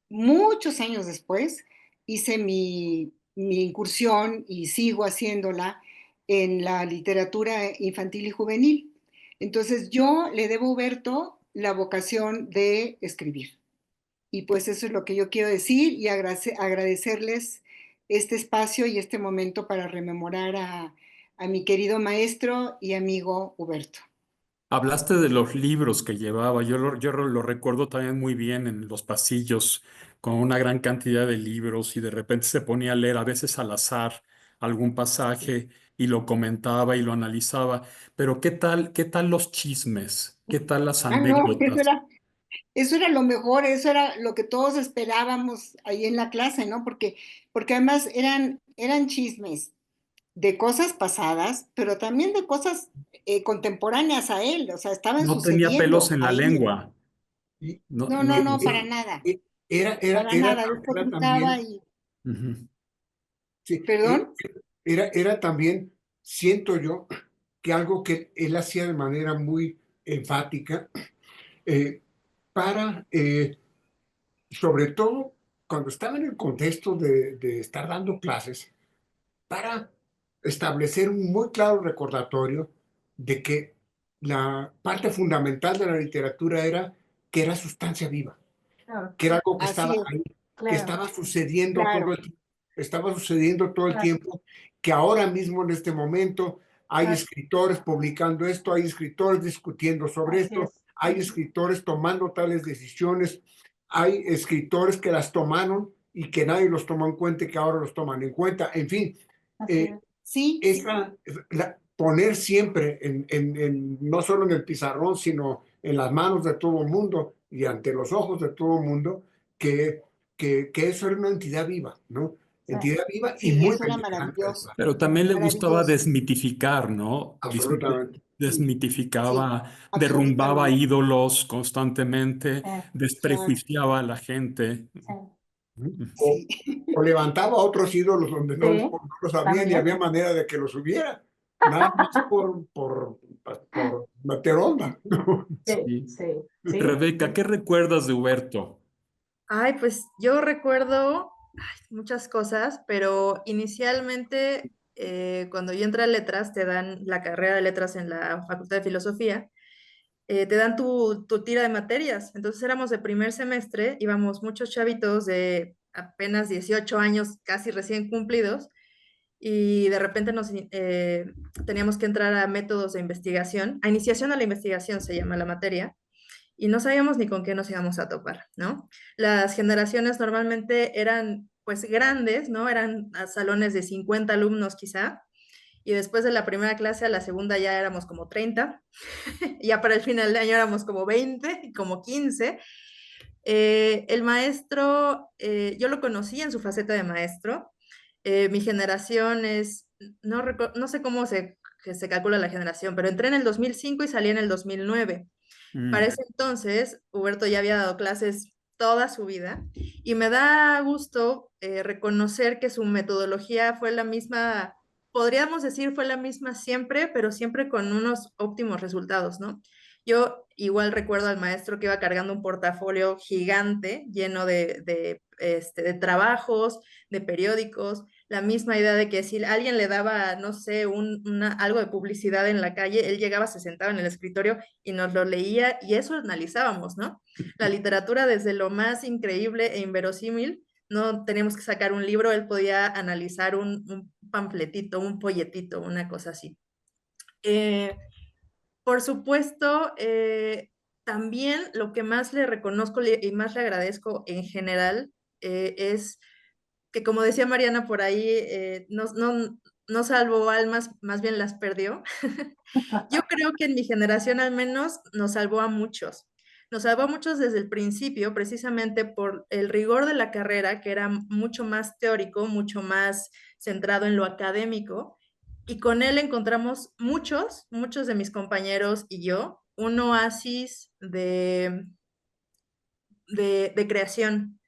muchos años después, hice mi incursión y sigo haciéndola en la literatura infantil y juvenil. Entonces yo le debo a Huberto la vocación de escribir. Y pues eso es lo que yo quiero decir y agradecerles este espacio y este momento para rememorar a mi querido maestro y amigo Huberto. Hablaste de los libros que llevaba. Yo lo recuerdo también muy bien en los pasillos, con una gran cantidad de libros y de repente se ponía a leer, a veces al azar, algún pasaje y lo comentaba y lo analizaba. Pero qué tal los chismes? ¿Qué tal las Ah, no, anécdotas? eso era lo mejor, eso era lo que todos esperábamos ahí en la clase, ¿no? Porque además eran chismes de cosas pasadas, pero también de cosas contemporáneas a él, o sea, estaban No tenía pelos sucediendo en la ahí. lengua. Y, No, No, no, no, no, para y- nada, y para nada. Después era contaba también, y, sí, perdón, era también siento yo que algo que él hacía de manera muy enfática, para, sobre todo cuando estaba en el contexto de estar dando clases, para establecer un muy claro recordatorio de que la parte fundamental de la literatura era que era sustancia viva, Claro, que era algo que Así estaba es, ahí, que claro. estaba sucediendo todo claro. el tiempo, estaba sucediendo todo el Claro. tiempo, que ahora mismo en este momento hay Exacto. escritores publicando esto, hay escritores discutiendo sobre Así esto, es. hay escritores tomando tales decisiones, hay escritores que las tomaron y que nadie los tomó en cuenta y que ahora los toman en cuenta. En fin, Así eh, es. Sí, poner siempre no solo en el pizarrón, sino en las manos de todo el mundo y ante los ojos de todo el mundo, que, que eso era una entidad viva, ¿no? Sí. Entidad viva y sí, muy eso era penetrante, maravilloso, Pero también le gustaba maravilloso. desmitificar, ¿no? absolutamente. Sí, Desmitificaba, derrumbaba absolutamente. ídolos constantemente, Claro, despreciaba a la gente. Sí. O, sí, o levantaba otros ídolos donde no, Sí, no lo sabían ni también. había manera de que los hubiera, nada más por meter onda, ¿no? Sí, Sí. sí, sí. Rebeca, ¿qué recuerdas de Huberto? Ay, pues yo recuerdo muchas cosas, pero inicialmente cuando yo entré a letras, te dan la carrera de letras en la Facultad de Filosofía, te dan tu tira de materias. Entonces éramos de primer semestre, íbamos muchos chavitos de apenas 18 años, casi recién cumplidos, y de repente teníamos que entrar a métodos de investigación, a iniciación a la investigación se llama la materia, y no sabíamos ni con qué nos íbamos a topar, ¿no? Las generaciones normalmente eran pues grandes, ¿no? Eran salones de 50 alumnos quizá, y después de la primera clase a la segunda ya éramos como 30, y ya para el final de año éramos como 20, como 15. El maestro, yo lo conocí en su faceta de maestro. Mi generación es, no sé cómo que se calcula la generación, pero entré en el 2005 y salí en el 2009. Para ese entonces, Huberto ya había dado clases toda su vida y me da gusto reconocer que su metodología fue la misma, podríamos decir fue la misma siempre, pero siempre con unos óptimos resultados, ¿no? Yo igual recuerdo al maestro que iba cargando un portafolio gigante lleno de trabajos, de periódicos, la misma idea de que si alguien le daba, no sé, algo de publicidad en la calle, él llegaba, se sentaba en el escritorio y nos lo leía y eso analizábamos, ¿no? La literatura desde lo más increíble e inverosímil, no teníamos que sacar un libro, él podía analizar un panfletito, un folletito, una cosa así. Por supuesto, también lo que más le reconozco y más le agradezco en general es que, como decía Mariana por ahí, no salvó almas, más bien las perdió. Yo creo que en mi generación al menos nos salvó a muchos. Nos salvó a muchos desde el principio, precisamente por el rigor de la carrera, que era mucho más teórico, mucho más centrado en lo académico. Y con él encontramos muchos de mis compañeros y yo, un oasis de creación,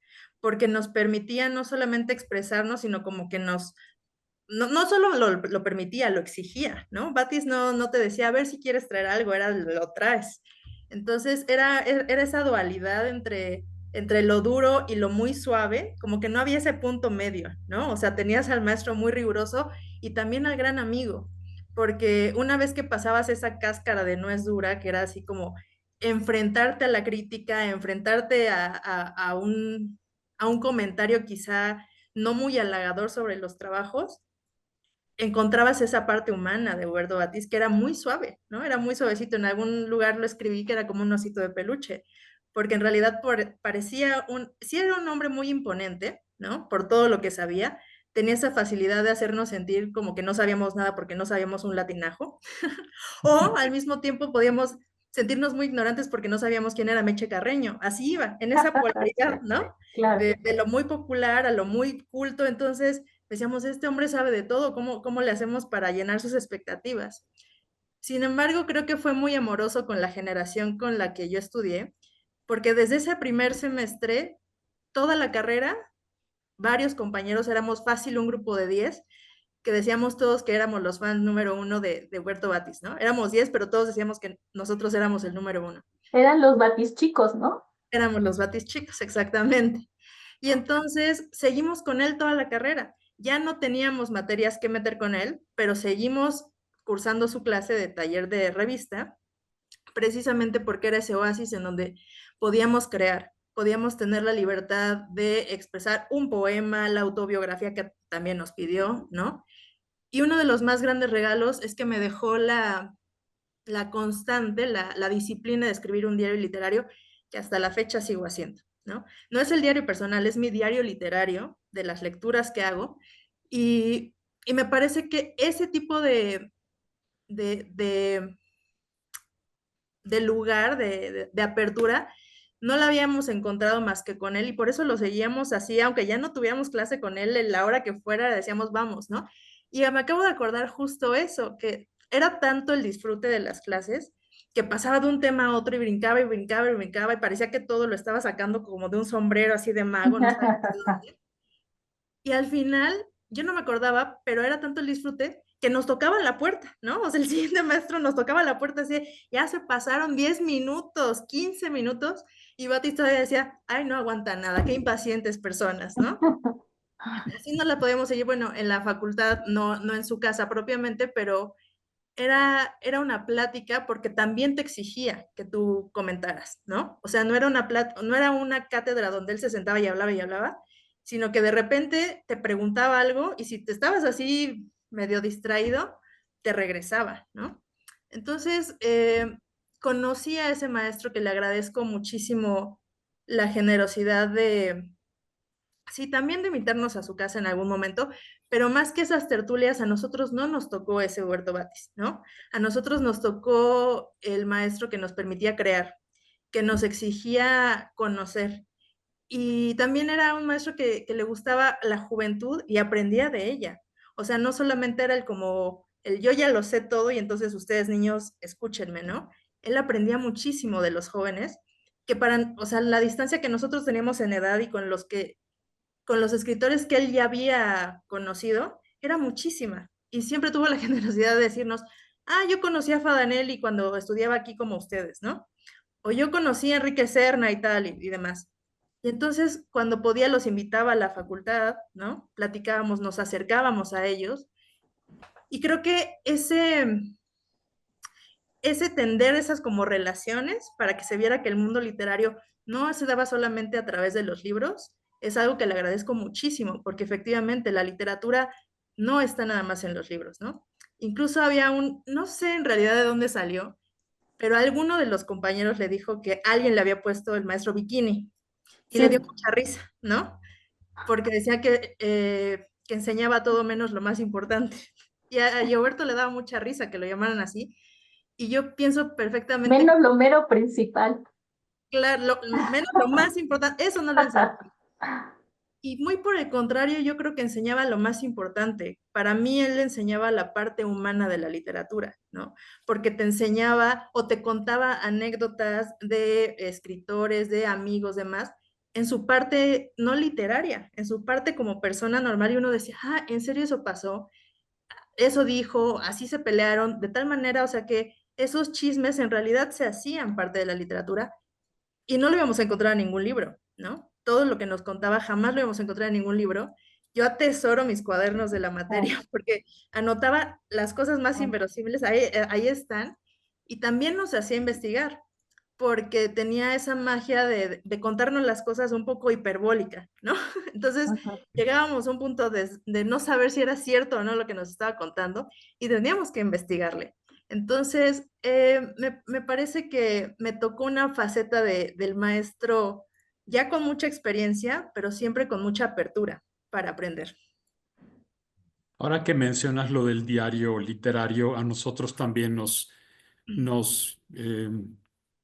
porque nos permitía no solamente expresarnos, sino como que no solo lo permitía, lo exigía, ¿no? Batis no te decía, a ver si quieres traer algo, era lo traes. Entonces era esa dualidad entre lo duro y lo muy suave, como que no había ese punto medio, ¿no? O sea, tenías al maestro muy riguroso y también al gran amigo, porque una vez que pasabas esa cáscara de nuez dura, que era así como enfrentarte a la crítica, enfrentarte a un comentario quizá no muy halagador sobre los trabajos, encontrabas esa parte humana de Huberto Batiz que era muy suave, ¿no? Era muy suavecito. En algún lugar lo escribí que era como un osito de peluche, porque en realidad parecía sí era un hombre muy imponente, ¿no? Por todo lo que sabía. Tenía esa facilidad de hacernos sentir como que no sabíamos nada porque no sabíamos un latinajo, o al mismo tiempo podíamos sentirnos muy ignorantes porque no sabíamos quién era Meche Carreño. Así iba, en esa polaridad, ¿no? Claro. De lo muy popular a lo muy culto. Entonces decíamos, este hombre sabe de todo, ¿cómo le hacemos para llenar sus expectativas? Sin embargo, creo que fue muy amoroso con la generación con la que yo estudié, porque desde ese primer semestre, toda la carrera, varios compañeros, éramos fácil un grupo de 10, que decíamos todos que éramos los fans número uno de Huerto Batis, ¿no? Éramos 10, pero todos decíamos que nosotros éramos el número uno. Eran los batis chicos, ¿no? Éramos los Batis chicos, exactamente. Y entonces seguimos con él toda la carrera. Ya no teníamos materias que meter con él, pero seguimos cursando su clase de taller de revista, precisamente porque era ese oasis en donde podíamos crear, podíamos tener la libertad de expresar un poema, la autobiografía que también nos pidió, ¿no? Y uno de los más grandes regalos es que me dejó la constante, la disciplina de escribir un diario literario que hasta la fecha sigo haciendo, ¿no? No es el diario personal, es mi diario literario de las lecturas que hago y, y me parece que ese tipo de, de, de lugar, de apertura, no la habíamos encontrado más que con él y por eso lo seguíamos así, aunque ya no tuviéramos clase con él en la hora que fuera, decíamos vamos, ¿no? Y me acabo de acordar justo eso, que era tanto el disfrute de las clases que pasaba de un tema a otro y brincaba y brincaba y brincaba y parecía que todo lo estaba sacando como de un sombrero así de mago, no sabía de dónde. Y al final, yo no me acordaba, pero era tanto el disfrute que nos tocaba la puerta, ¿no? O sea, el siguiente maestro nos tocaba la puerta así, ya se pasaron 10 minutos, 15 minutos, y Batista decía, ay, no aguanta nada, qué impacientes personas, ¿no? Así no la podíamos seguir, bueno, en la facultad, no en su casa propiamente, pero era una plática porque también te exigía que tú comentaras, ¿no? O sea, no era no era una cátedra donde él se sentaba y hablaba, sino que de repente te preguntaba algo y si te estabas así medio distraído, te regresaba, ¿no? Entonces, conocí a ese maestro que le agradezco muchísimo la generosidad sí, también de invitarnos a su casa en algún momento, pero más que esas tertulias, a nosotros no nos tocó ese Huerto Batis, ¿no? A nosotros nos tocó el maestro que nos permitía crear, que nos exigía conocer. Y también era un maestro que le gustaba la juventud y aprendía de ella. O sea, no solamente era el como el yo ya lo sé todo y entonces ustedes niños escúchenme, ¿no? Él aprendía muchísimo de los jóvenes, que para, o sea, la distancia que nosotros teníamos en edad y con los escritores que él ya había conocido, era muchísima. Y siempre tuvo la generosidad de decirnos, ah, yo conocí a Fadanelli cuando estudiaba aquí como ustedes, ¿no? O yo conocí a Enrique Serna y tal, y demás. Y entonces, cuando podía, los invitaba a la facultad, ¿no? Platicábamos, nos acercábamos a ellos. Y creo que ese tender esas como relaciones para que se viera que el mundo literario no se daba solamente a través de los libros, es algo que le agradezco muchísimo, porque efectivamente la literatura no está nada más en los libros, ¿no? Incluso había no sé en realidad de dónde salió, pero alguno de los compañeros le dijo que alguien le había puesto el maestro bikini y le dio Sí. mucha risa, ¿no? Porque decía que enseñaba todo menos lo más importante. Y a Gilberto le daba mucha risa que lo llamaran así, y yo pienso perfectamente, Menos lo mero principal. claro, menos lo más importante, eso no lo enseñó. Y muy por el contrario, yo creo que enseñaba lo más importante. Para mí, él enseñaba la parte humana de la literatura, ¿no? Porque te enseñaba o te contaba anécdotas de escritores, de amigos, demás, en su parte no literaria, en su parte como persona normal, y uno decía, ah, ¿en serio eso pasó? Eso dijo, así se pelearon, de tal manera, o sea que esos chismes en realidad se hacían parte de la literatura y no lo íbamos a encontrar en ningún libro, ¿no? Todo lo que nos contaba jamás lo íbamos a encontrar en ningún libro. Yo atesoro mis cuadernos de la materia porque anotaba las cosas más inverosímiles, ahí están, y también nos hacía investigar porque tenía esa magia de contarnos las cosas un poco hiperbólica, ¿no? Entonces llegábamos a un punto de no saber si era cierto o no lo que nos estaba contando y teníamos que investigarle. Entonces, me parece que me tocó una faceta del maestro ya con mucha experiencia, pero siempre con mucha apertura para aprender. Ahora que mencionas lo del diario literario, a nosotros también nos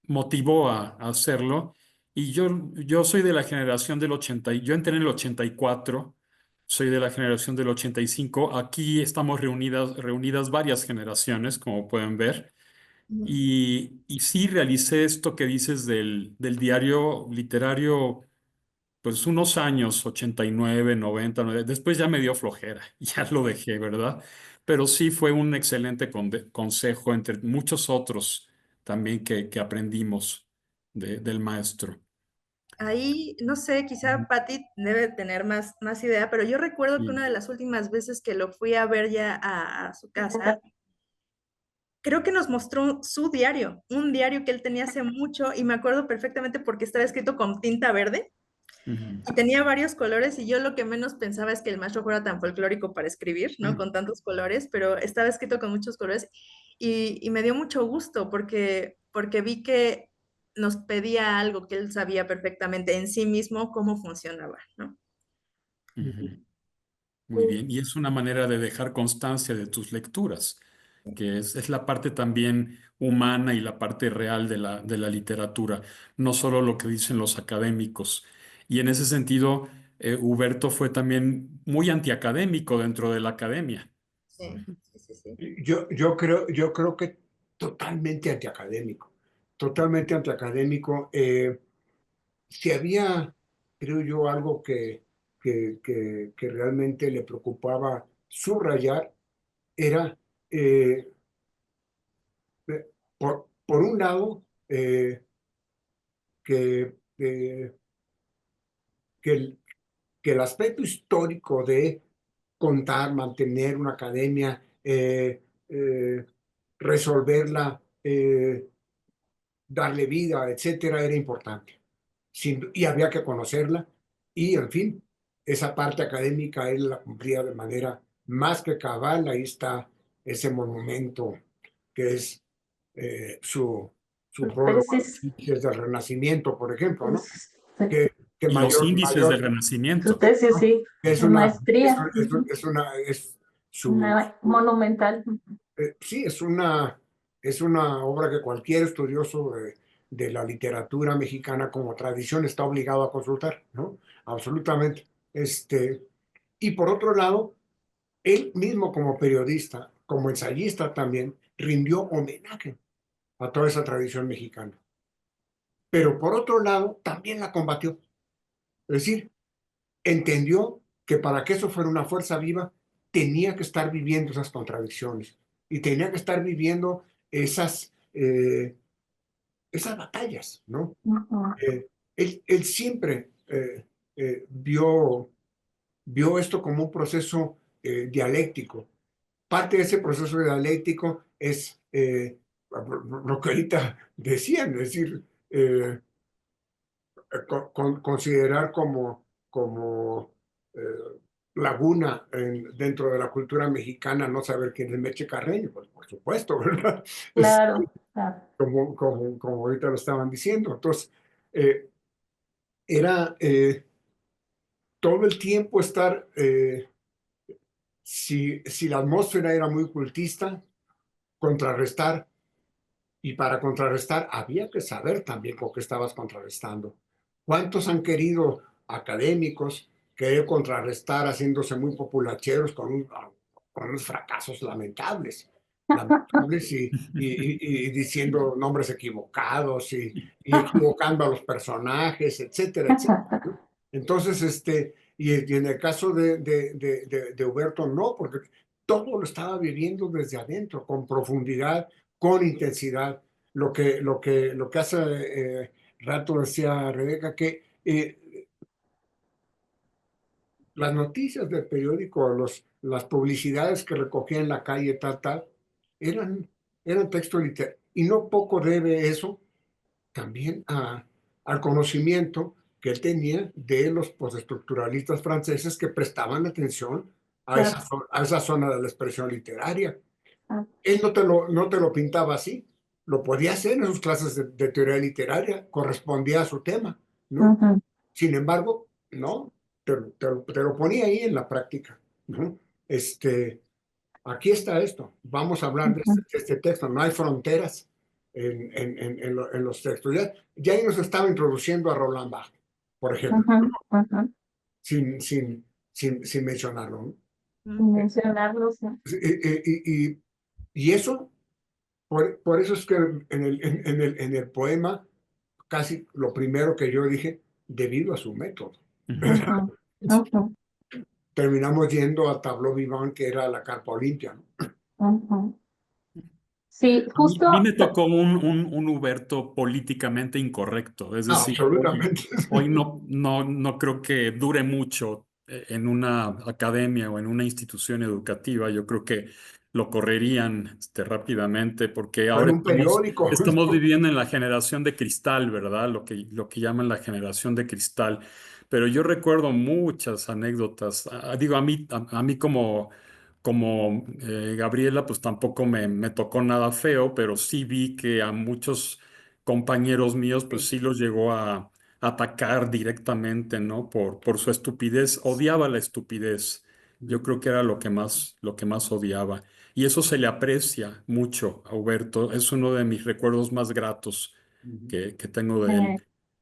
motivó a hacerlo. Y yo soy de la generación del 80, yo entré en el 84, soy de la generación del 85. Aquí estamos reunidas varias generaciones, como pueden ver. Y sí realicé esto que dices del diario literario pues unos años, 89, 90, después ya me dio flojera, ya lo dejé, ¿verdad? Pero sí fue un excelente consejo entre muchos otros también que aprendimos del maestro. Ahí, no sé, quizá Patty debe tener más idea, pero yo recuerdo que Sí. una de las últimas veces que lo fui a ver ya a su casa, creo que nos mostró su diario, un diario que él tenía hace mucho, y me acuerdo perfectamente porque estaba escrito con tinta verde Ujú, y tenía varios colores, y yo lo que menos pensaba es que el maestro fuera tan folclórico para escribir, ¿no? Con tantos colores, pero estaba escrito con muchos colores, y me dio mucho gusto porque vi que nos pedía algo que él sabía perfectamente en sí mismo cómo funcionaba, ¿no? ujú. Muy bien, y es una manera de dejar constancia de tus lecturas, que es la parte también humana y la parte real de la literatura, no solo lo que dicen los académicos. Y en ese sentido, Huberto fue también muy antiacadémico dentro de la academia. Sí, sí, sí, sí. Yo creo que totalmente antiacadémico, totalmente antiacadémico. Si había, creo yo, algo que realmente le preocupaba subrayar, era, eh, por un lado, que, eh, que, el, que el aspecto histórico de contar, mantener una academia, resolverla, darle vida, etcétera, era importante. Y había que conocerla. Y, en fin, esa parte académica él la cumplía de manera más que cabal. Ahí está ese monumento que es su prólogo a los Tesis, índices del Renacimiento, por ejemplo, ¿no? sí, Que Y los índices del mayor, Renacimiento. su tesis, ¿no? sí, Es su una, maestría, es su, una monumental. sí, es una obra que cualquier estudioso de la literatura mexicana como tradición está obligado a consultar, ¿no? Absolutamente. Y por otro lado, él mismo como periodista, como ensayista también, rindió homenaje a toda esa tradición mexicana. Pero por otro lado, también la combatió. Es decir, entendió que para que eso fuera una fuerza viva, tenía que estar viviendo esas contradicciones y tenía que estar viviendo esas batallas, ¿no? Ujú. Él siempre vio esto como un proceso dialéctico. Parte de ese proceso dialéctico es lo que ahorita decían, es decir, considerar como laguna dentro de la cultura mexicana no saber quién es Meche Carreño, pues por supuesto, ¿verdad? Es Claro, claro. como ahorita lo estaban diciendo. Entonces, eh, era todo el tiempo estar, si la atmósfera era muy cultista, contrarrestar, y para contrarrestar había que saber también con qué estabas contrarrestando. ¿Cuántos han querido académicos querer contrarrestar haciéndose muy populacheros con unos fracasos lamentables y diciendo nombres equivocados y equivocando a los personajes, etcétera, etcétera, ¿no? Entonces, y en el caso de Huberto, no, porque todo lo estaba viviendo desde adentro, con profundidad, con intensidad. Lo que hace rato decía Rebeca, que las noticias del periódico, las publicidades que recogía en la calle, tal, eran, eran texto literario. Y no poco debe eso también al conocimiento que él tenía de los postestructuralistas franceses que prestaban atención Claro. a esa zona de la expresión literaria. Ah, Él no te lo pintaba así, lo podía hacer en sus clases de teoría literaria, correspondía a su tema, ¿no? ujú, Sin embargo, no, te lo ponía ahí en la práctica, ¿no? Aquí está esto, vamos a hablar de ujú, este texto, no hay fronteras en los textos. Ya ahí nos estaba introduciendo a Roland Barthes, por ejemplo, ujú, ujú. sin mencionarlo, ¿no? Sin mencionarlos, ¿no? Y eso, por eso es que en el poema, casi lo primero que yo dije, debido a su método. Ujú, ujú, Terminamos yendo a Tableau Vivant, que era la carpa olimpia, ¿no? ujú. Sí, justo, A mí me tocó un Huberto políticamente incorrecto, es Ah, decir, absolutamente. hoy no creo que dure mucho en una academia o en una institución educativa. Yo creo que lo correrían rápidamente porque O en ahora un periódico. estamos viviendo en la generación de cristal, ¿verdad? Lo que llaman la generación de cristal. Pero yo recuerdo muchas anécdotas. Digo, a mí como Gabriela, pues tampoco me tocó nada feo, pero sí vi que a muchos compañeros míos, pues sí los llegó a atacar directamente, ¿no? Por su estupidez. Odiaba la estupidez. Yo creo que era lo que más odiaba. Y eso se le aprecia mucho a Huberto. Es uno de mis recuerdos más gratos que tengo de él. eh,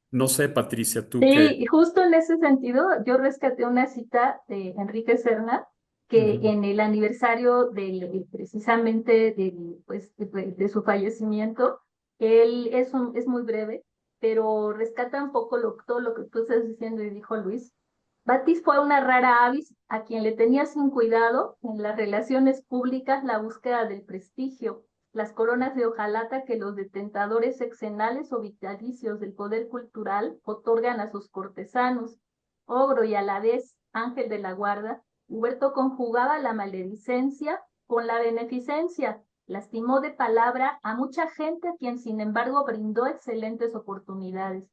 No sé, Patricia, tú sí, qué. y justo en ese sentido, yo rescaté una cita de Enrique Serna, que Ujú. en el aniversario precisamente pues, de su fallecimiento, él es muy breve, pero rescata un poco todo lo que tú estás diciendo y dijo Luis. Batis fue una rara avis a quien le tenía sin cuidado en las relaciones públicas la búsqueda del prestigio, las coronas de hojalata que los detentadores sexenales o vitalicios del poder cultural otorgan a sus cortesanos. Ogro y a la vez ángel de la guarda, Huberto conjugaba la maledicencia con la beneficencia, lastimó de palabra a mucha gente a quien sin embargo brindó excelentes oportunidades.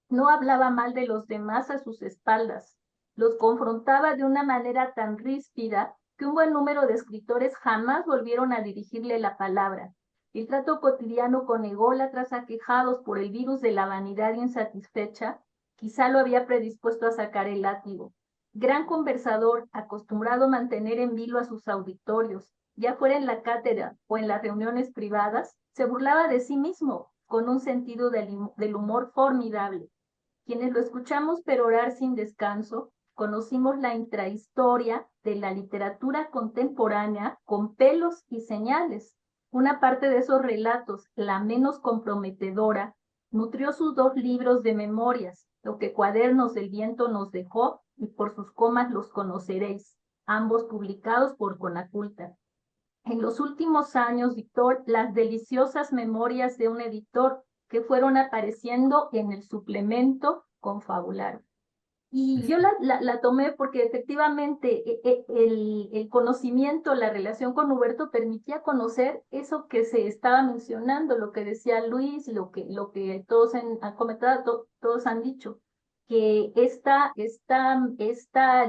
No hablaba mal de los demás a sus espaldas, los confrontaba de una manera tan ríspida que un buen número de escritores jamás volvieron a dirigirle la palabra. El trato cotidiano con ególatras aquejados por el virus de la vanidad insatisfecha quizá lo había predispuesto a sacar el látigo. Gran conversador, acostumbrado a mantener en vilo a sus auditorios, ya fuera en la cátedra o en las reuniones privadas, se burlaba de sí mismo con un sentido del humor formidable. Quienes lo escuchamos perorar sin descanso, conocimos la intrahistoria de la literatura contemporánea con pelos y señales. Una parte de esos relatos, la menos comprometedora, nutrió sus dos libros de memorias, Lo que Cuadernos del Viento nos dejó y Por sus comas los conoceréis, ambos publicados por Conaculta. En los últimos años dictó las deliciosas memorias de un editor que fueron apareciendo en el suplemento Confabulario. Y yo la tomé porque efectivamente el conocimiento, la relación con Huberto permitía conocer eso que se estaba mencionando, lo que decía Luis, lo que todos han comentado, todos han dicho, que esta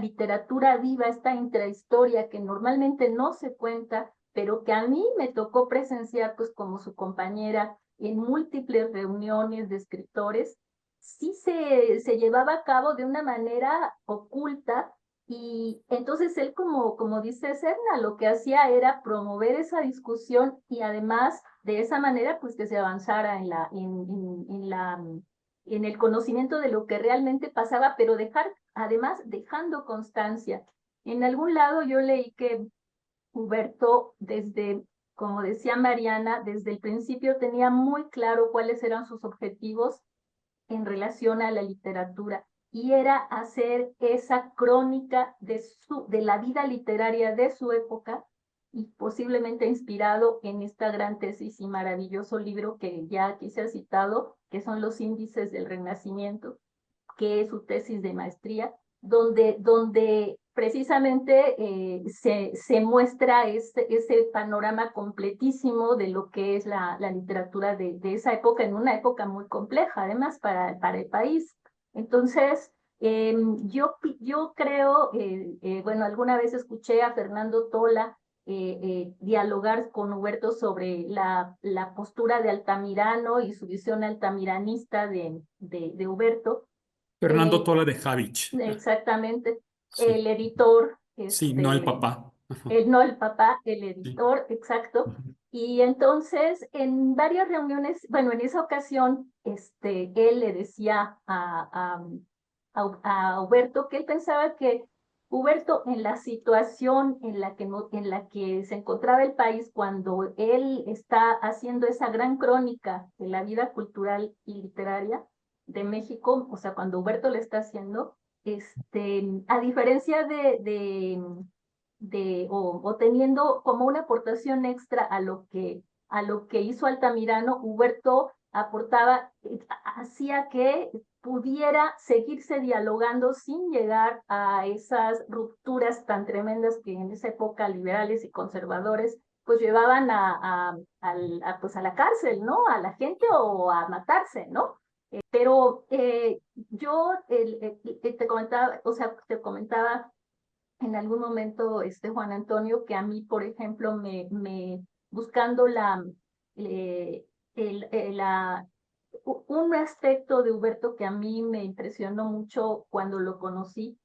literatura viva, esta intrahistoria que normalmente no se cuenta, pero que a mí me tocó presenciar pues como su compañera en múltiples reuniones de escritores, sí se llevaba a cabo de una manera oculta y entonces él, como dice Serna, lo que hacía era promover esa discusión y además de esa manera pues que se avanzara en el conocimiento de lo que realmente pasaba, pero además dejando constancia. En algún lado yo leí que Huberto, como decía Mariana, desde el principio tenía muy claro cuáles eran sus objetivos en relación a la literatura y era hacer esa crónica de la vida literaria de su época y posiblemente inspirado en esta gran tesis y maravilloso libro que ya aquí se ha citado, que son los índices del Renacimiento, que es su tesis de maestría, donde precisamente se muestra ese panorama completísimo de lo que es la literatura de esa época, en una época muy compleja, además, para el país. Entonces, yo creo, bueno, alguna vez escuché a Fernando Tola dialogar con Huberto sobre la postura de Altamirano y su visión altamiranista de Huberto. Fernando Tola de Javich. Exactamente, Sí, el editor, sí, no el papá. Ajá. no el papá, el Sí. editor, exacto. Ujú. Y entonces, en varias reuniones, bueno, en esa ocasión, él le decía a Huberto que él pensaba que Huberto, en la situación en la que se encontraba el país cuando él está haciendo esa gran crónica de la vida cultural y literaria de México, o sea, cuando Huberto le está haciendo, a diferencia o teniendo como una aportación extra a lo que hizo Altamirano, Huberto aportaba, hacía que pudiera seguirse dialogando sin llegar a esas rupturas tan tremendas que en esa época liberales y conservadores pues llevaban pues a la cárcel, ¿no? A la gente o a matarse, ¿no? Pero yo te comentaba, o sea, te comentaba en algún momento, Juan Antonio, que a mí, por ejemplo, buscando un aspecto de Huberto que a mí me impresionó mucho cuando lo conocí,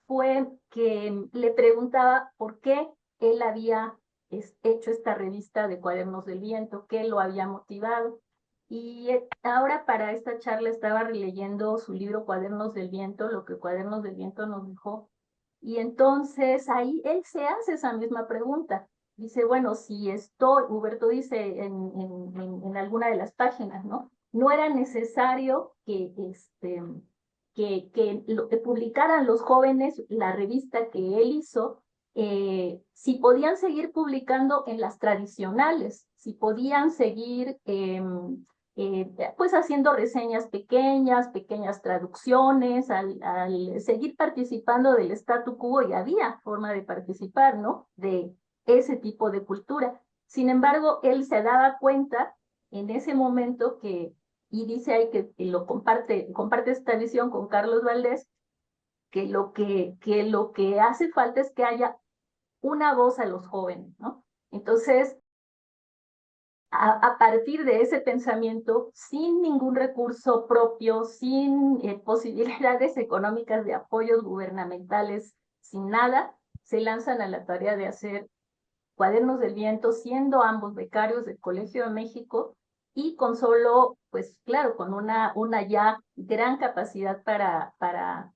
fue que le preguntaba por qué él había hecho esta revista de Cuadernos del Viento, qué lo había motivado. Y ahora para esta charla estaba releyendo su libro Cuadernos del Viento, lo que Cuadernos del Viento nos dijo, y entonces ahí él se hace esa misma pregunta. Dice, bueno, si Huberto dice en alguna de las páginas, ¿no? No era necesario que publicaran los jóvenes la revista que él hizo, si podían seguir publicando en las tradicionales, si podían seguir pues haciendo reseñas pequeñas traducciones, al seguir participando del statu quo, y había forma de participar, ¿no? De ese tipo de cultura. Sin embargo, él se daba cuenta en ese momento y dice ahí que lo comparte esta visión con Carlos Valdés, que lo que hace falta es que haya una voz a los jóvenes, ¿no? Entonces, a partir de ese pensamiento, sin ningún recurso propio, sin posibilidades económicas de apoyos gubernamentales, sin nada, se lanzan a la tarea de hacer Cuadernos del Viento, siendo ambos becarios del Colegio de México y con solo, pues claro, con una ya gran capacidad para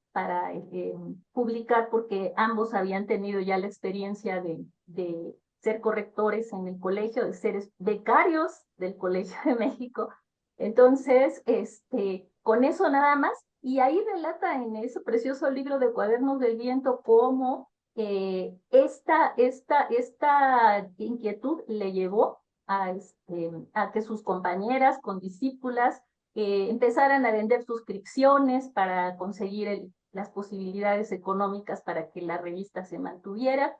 publicar, porque ambos habían tenido ya la experiencia de ser correctores en el colegio, de ser becarios del Colegio de México. Entonces, con eso nada más, y ahí relata en ese precioso libro de Cuadernos del Viento cómo esta inquietud le llevó a que sus compañeras, condiscípulas, empezaran a vender suscripciones para conseguir las posibilidades económicas para que la revista se mantuviera,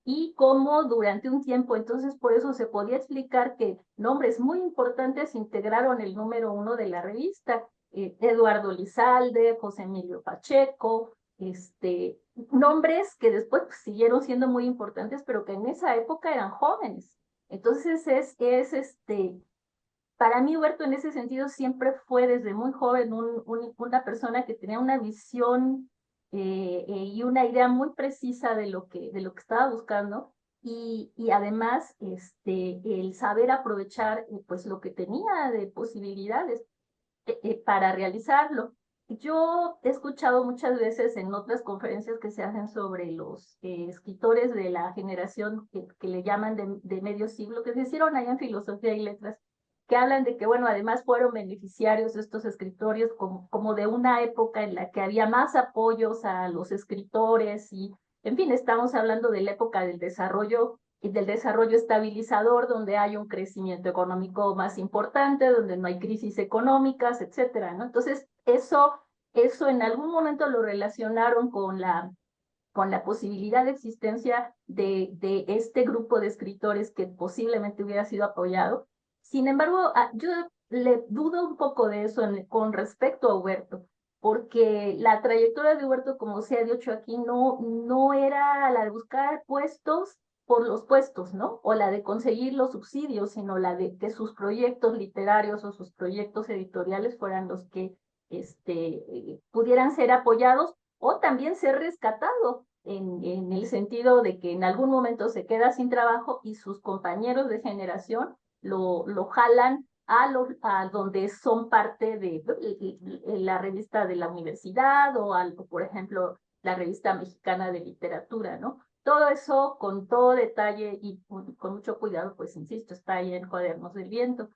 y cómo durante un tiempo, entonces por eso se podía explicar que nombres muy importantes integraron el número 1 de la revista, Eduardo Lizalde, José Emilio Pacheco, nombres que después pues, siguieron siendo muy importantes, pero que en esa época eran jóvenes. Entonces para mí Huberto en ese sentido siempre fue desde muy joven una persona que tenía una visión y una idea muy precisa de lo que estaba buscando, y además el saber aprovechar pues lo que tenía de posibilidades para realizarlo. Yo he escuchado muchas veces en otras conferencias que se hacen sobre los escritores de la generación que le llaman de medio siglo, que se hicieron allá en Filosofía y Letras, que hablan de que, bueno, además fueron beneficiarios de estos escritores como de una época en la que había más apoyos a los escritores y, en fin, estamos hablando de la época del desarrollo estabilizador, donde hay un crecimiento económico más importante, donde no hay crisis económicas, etcétera, ¿no? Entonces, eso en algún momento lo relacionaron con la posibilidad de existencia de este grupo de escritores que posiblemente hubiera sido apoyado. Sin embargo, yo le dudo un poco de eso con respecto a Huberto, porque la trayectoria de Huberto, como se ha dicho aquí, no era la de buscar puestos por los puestos, ¿no? O la de conseguir los subsidios, sino la de que sus proyectos literarios o sus proyectos editoriales fueran los que pudieran ser apoyados o también ser rescatado en el sentido de que en algún momento se queda sin trabajo y sus compañeros de generación lo jalan a donde son parte de la revista de la universidad o algo, por ejemplo, la revista mexicana de literatura, ¿no? Todo eso con todo detalle y con mucho cuidado, pues insisto, está ahí en Cuadernos del Viento.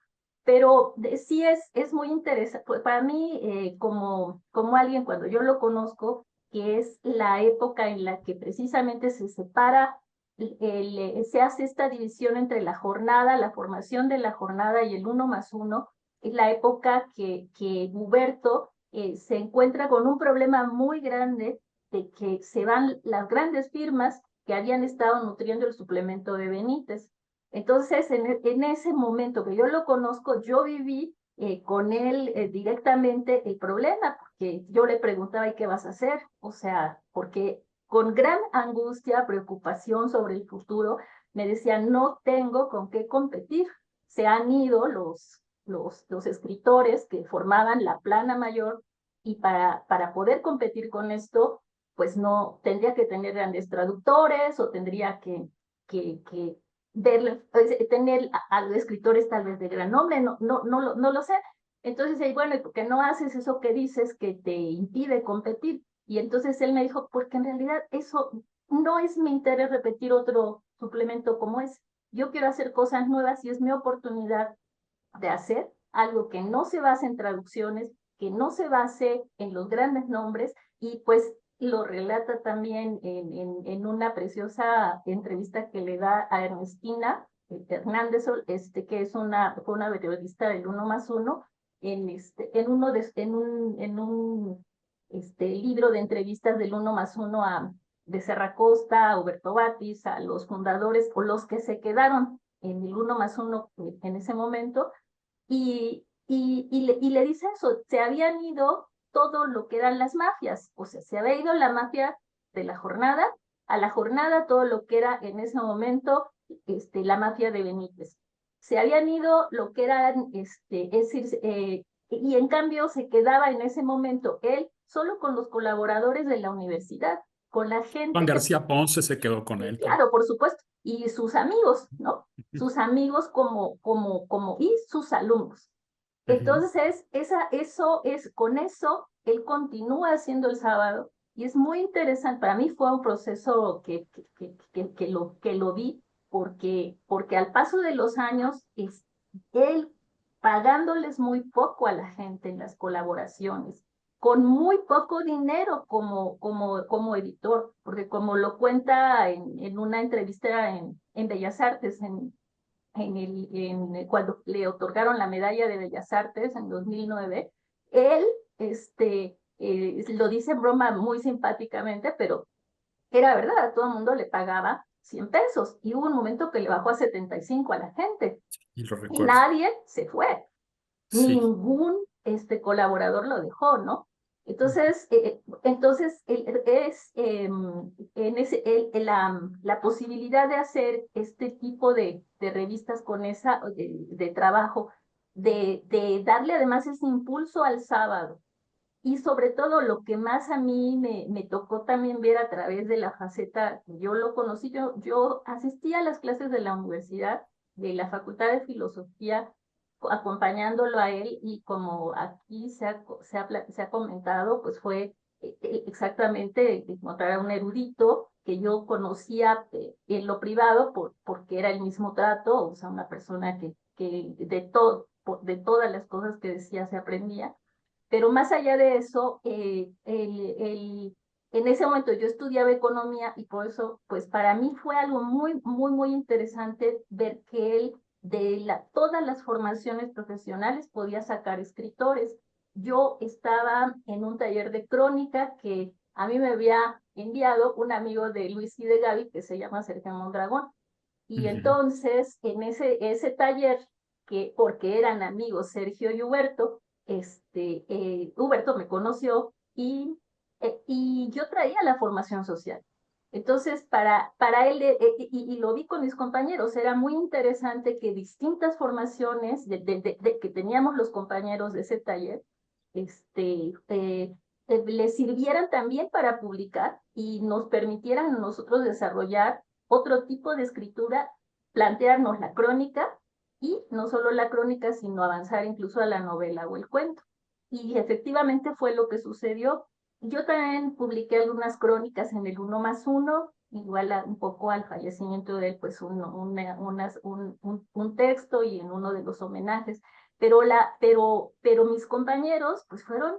Pero sí es muy interesante, pues, para mí, como alguien cuando yo lo conozco, que es la época en la que precisamente se separa, se hace esta división entre la jornada, la formación de la jornada y el 1+1, es la época que Huberto se encuentra con un problema muy grande de que se van las grandes firmas que habían estado nutriendo el suplemento de Benítez. Entonces, en ese momento que yo lo conozco, yo viví con él directamente el problema, porque yo le preguntaba, ¿y qué vas a hacer? O sea, porque con gran angustia, preocupación sobre el futuro, me decía, no tengo con qué competir. Se han ido los escritores que formaban la plana mayor y para poder competir con esto, pues no, tendría que tener grandes traductores o tendría que tener a los escritores tal vez de gran nombre, no lo sé. Entonces, bueno, ¿y por qué no haces eso que dices que te impide competir? Y entonces él me dijo, porque en realidad eso no es mi interés repetir otro suplemento como ese. Yo quiero hacer cosas nuevas y es mi oportunidad de hacer algo que no se base en traducciones, que no se base en los grandes nombres, y pues lo relata también en una preciosa entrevista que le da a Ernestina Hernández, que fue una periodista del 1+1, en un libro de entrevistas del 1+1 de Serra Costa, a Huberto Batis, a los fundadores o los que se quedaron en el 1+1 en ese momento, y le dice eso, se habían ido todo lo que eran las mafias, o sea, se había ido la mafia de la jornada, a la jornada todo lo que era en ese momento la mafia de Benítez. Se habían ido lo que eran, es decir, y en cambio se quedaba en ese momento él solo con los colaboradores de la universidad, con la gente Juan que... García Ponce se quedó con él. Claro, por supuesto, y sus amigos, ¿no? Sus amigos y sus alumnos. Entonces, con eso, él continúa haciendo el sábado, y es muy interesante. Para mí fue un proceso que lo vi, porque al paso de los años, él pagándoles muy poco a la gente en las colaboraciones, con muy poco dinero como editor, porque como lo cuenta en una entrevista en Bellas Artes, cuando le otorgaron la medalla de Bellas Artes en 2009, él lo dice en broma muy simpáticamente, pero era verdad, a todo el mundo le pagaba 100 pesos, y hubo un momento que le bajó a 75 a la gente, Y lo y recuerdo. nadie se fue. Sí. Ningún colaborador lo dejó, ¿no? Entonces, la posibilidad de hacer este tipo de revistas con de trabajo, de darle además ese impulso al sábado, y sobre todo lo que más a mí me tocó también ver a través de la faceta, yo lo conocí, yo asistía a las clases de la universidad, de la Facultad de Filosofía, acompañándolo a él, y como aquí se ha comentado, pues fue exactamente encontrar a un erudito que yo conocía en lo privado porque era el mismo trato, o sea, una persona que de todas las cosas que decía se aprendía. Pero más allá de eso, en ese momento yo estudiaba economía, y por eso, pues para mí fue algo muy, muy, muy interesante ver que él todas las formaciones profesionales podía sacar escritores. Yo estaba en un taller de crónica que a mí me había enviado un amigo de Luis y de Gaby, que se llama Sergio Mondragón. Y entonces, en ese taller, porque eran amigos Sergio y Huberto, Huberto me conoció, y yo traía la formación social. Entonces, para él, y lo vi con mis compañeros, era muy interesante que distintas formaciones que teníamos los compañeros de ese taller, les sirvieran también para publicar y nos permitieran a nosotros desarrollar otro tipo de escritura, plantearnos la crónica, y no solo la crónica, sino avanzar incluso a la novela o el cuento. Y efectivamente fue lo que sucedió. Yo también publiqué algunas crónicas en el 1+1, igual un poco al fallecimiento de él, pues un texto, y en uno de los homenajes, pero mis compañeros pues fueron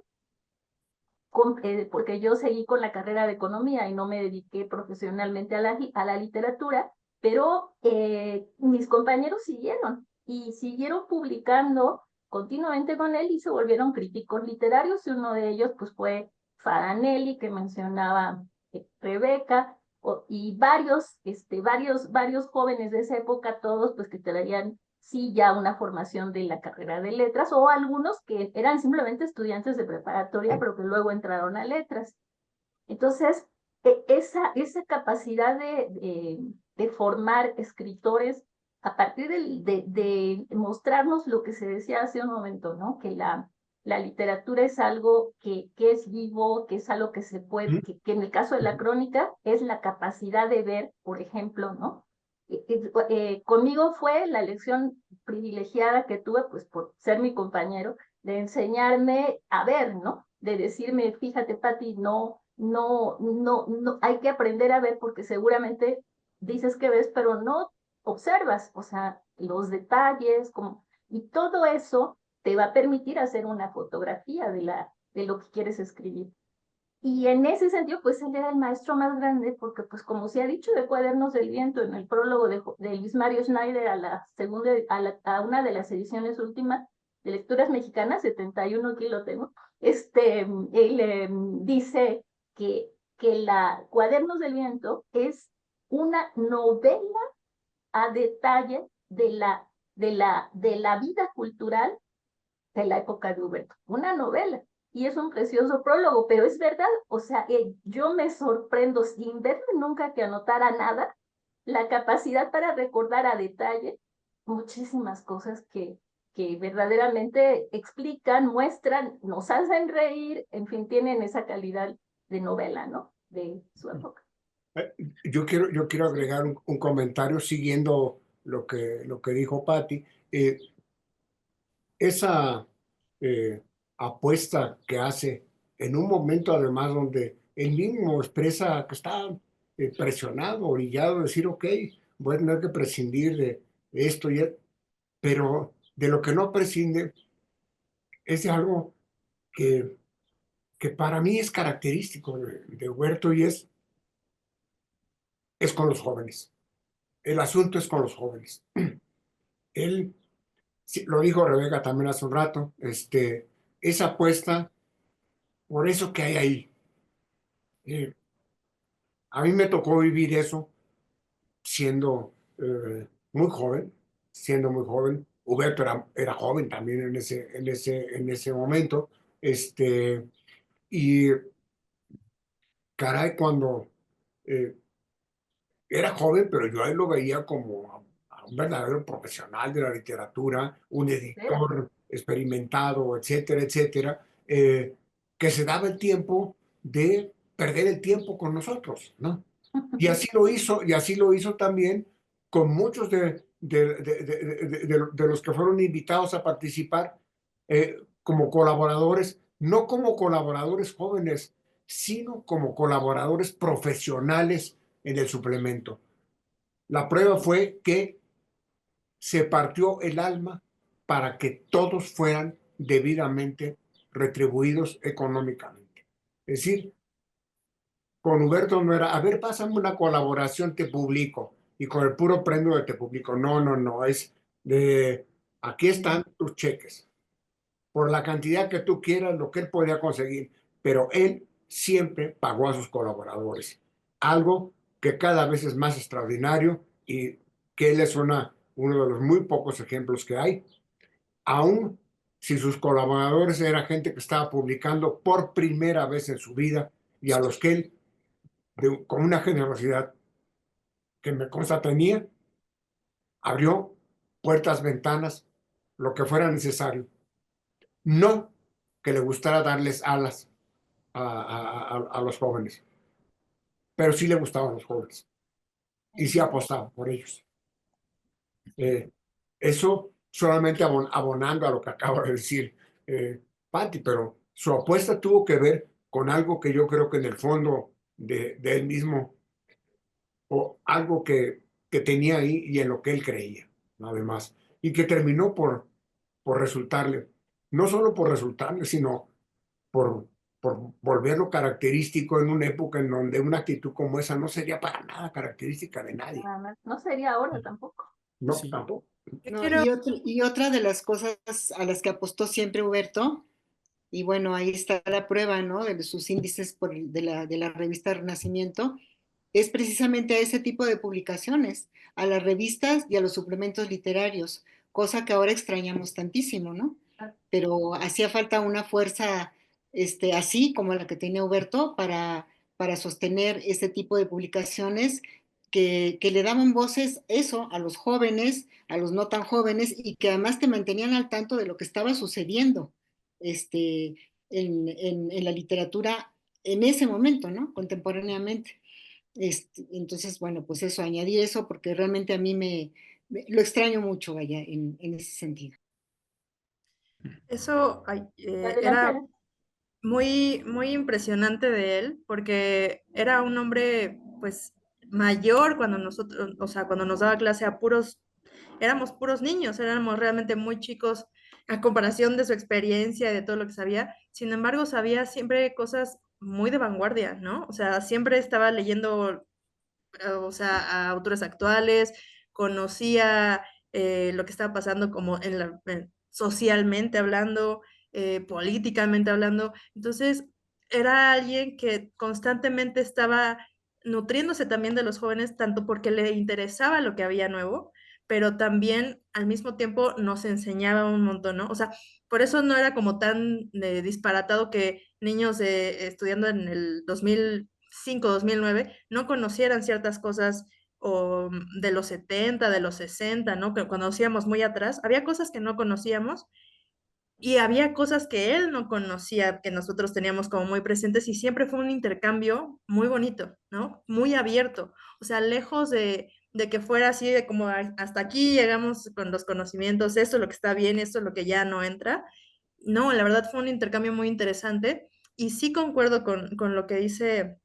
porque yo seguí con la carrera de economía y no me dediqué profesionalmente a la literatura, pero mis compañeros siguieron y siguieron publicando continuamente con él y se volvieron críticos literarios, y uno de ellos pues fue Faranelli, que mencionaba Rebeca, y varios jóvenes de esa época, todos pues que traían sí ya una formación de la carrera de letras, o algunos que eran simplemente estudiantes de preparatoria, pero que luego entraron a letras. Entonces, esa capacidad de formar escritores a partir de mostrarnos lo que se decía hace un momento, ¿no? Que la literatura es algo que es vivo, que es algo que se puede, que en el caso de la crónica es la capacidad de ver, por ejemplo, ¿no? Conmigo fue la lección privilegiada que tuve, pues por ser mi compañero, de enseñarme a ver, ¿no? De decirme, fíjate, Pati, no, hay que aprender a ver, porque seguramente dices que ves, pero no observas, o sea, los detalles, y todo eso te va a permitir hacer una fotografía de lo que quieres escribir. Y en ese sentido, pues él era el maestro más grande, porque pues como se ha dicho de Cuadernos del Viento en el prólogo de Luis Mario Schneider a la segunda, a una de las ediciones últimas de Lecturas Mexicanas, 71 aquí lo tengo, él dice que Cuadernos del Viento es una novela a detalle de la vida cultural de la época de Huberto, una novela. Y es un precioso prólogo, pero es verdad, o sea, yo me sorprendo sin verle nunca que anotara nada, la capacidad para recordar a detalle muchísimas cosas que verdaderamente explican, muestran, nos hacen reír, en fin, tienen esa calidad de novela, ¿no? De su época. Yo quiero agregar un comentario siguiendo lo que dijo Patti. Esa apuesta que hace en un momento además donde él mismo expresa que está presionado, orillado, decir, ok, voy a tener que prescindir de esto pero de lo que no prescinde es de algo que, que para mí es característico de Huerto, y es con los jóvenes. El asunto es con los jóvenes. Él, lo dijo Rebeca también hace un rato, esa apuesta por eso que hay ahí. A mí me tocó vivir eso siendo muy joven, Huberto era joven también en ese momento. Y caray, cuando era joven, pero yo a él lo veía como a un verdadero profesional de la literatura, un editor experimentado, etcétera, etcétera, que se daba el tiempo de perder el tiempo con nosotros, ¿no? Y así lo hizo también con muchos de los que fueron invitados a participar como colaboradores, no como colaboradores jóvenes, sino como colaboradores profesionales en el suplemento. La prueba fue que se partió el alma para que todos fueran debidamente retribuidos económicamente. Es decir, con Huberto no era, a ver, pásame una colaboración, te publico, y con el puro premio de te publico. No, es de, aquí están tus cheques, por la cantidad que tú quieras, lo que él podía conseguir, pero él siempre pagó a sus colaboradores, algo que cada vez es más extraordinario y que él es uno de los muy pocos ejemplos que hay, aún si sus colaboradores era gente que estaba publicando por primera vez en su vida y a los que él con una generosidad que me consta tenía, abrió puertas, ventanas, lo que fuera necesario. No que le gustara darles alas a los jóvenes, pero sí le gustaban los jóvenes y sí apostaba por ellos. Eso solamente abonando a lo que acaba de decir Patti, pero su apuesta tuvo que ver con algo que yo creo que en el fondo de él mismo, o algo que tenía ahí y en lo que él creía, además, y que terminó por resultarle, no solo por resultarle, sino por por volverlo característico en una época en donde una actitud como esa no sería para nada característica de nadie. Nada más. No sería ahora tampoco. No, Sí. tampoco. Yo No, quiero, y otra de las cosas a las que apostó siempre Huberto, y bueno, ahí está la prueba, ¿no? De sus índices de la revista Renacimiento, es precisamente a ese tipo de publicaciones, a las revistas y a los suplementos literarios, cosa que ahora extrañamos tantísimo, ¿no? Pero hacía falta una fuerza así como la que tenía Huberto para sostener este tipo de publicaciones que le daban voces eso a los jóvenes, a los no tan jóvenes y que además te mantenían al tanto de lo que estaba sucediendo en la literatura en ese momento, ¿no? Contemporáneamente. Entonces, bueno, pues eso, añadir eso porque realmente a mí lo extraño mucho, vaya, en ese sentido. eso Adelante, era Ale. muy, muy impresionante de él, porque era un hombre, pues, mayor cuando nosotros, o sea, cuando nos daba clase a puros, éramos puros niños, éramos realmente muy chicos a comparación de su experiencia y de todo lo que sabía. Sin embargo, sabía siempre cosas muy de vanguardia, ¿no? O sea, siempre estaba leyendo, o sea, a autores actuales, conocía lo que estaba pasando como socialmente hablando, políticamente hablando. Entonces, era alguien que constantemente estaba nutriéndose también de los jóvenes, tanto porque le interesaba lo que había nuevo, pero también al mismo tiempo nos enseñaba un montón, ¿no? O sea, por eso no era como tan disparatado que niños estudiando en el 2005, 2009 no conocieran ciertas cosas o de los 70, de los 60, ¿no? Que conocíamos muy atrás, había cosas que no conocíamos y había cosas que él no conocía, que nosotros teníamos como muy presentes y siempre fue un intercambio muy bonito, ¿no? Muy abierto, o sea, lejos de que fuera así de como hasta aquí llegamos con los conocimientos, esto es lo que está bien, esto es lo que ya no entra. No, la verdad fue un intercambio muy interesante y sí concuerdo con lo que dice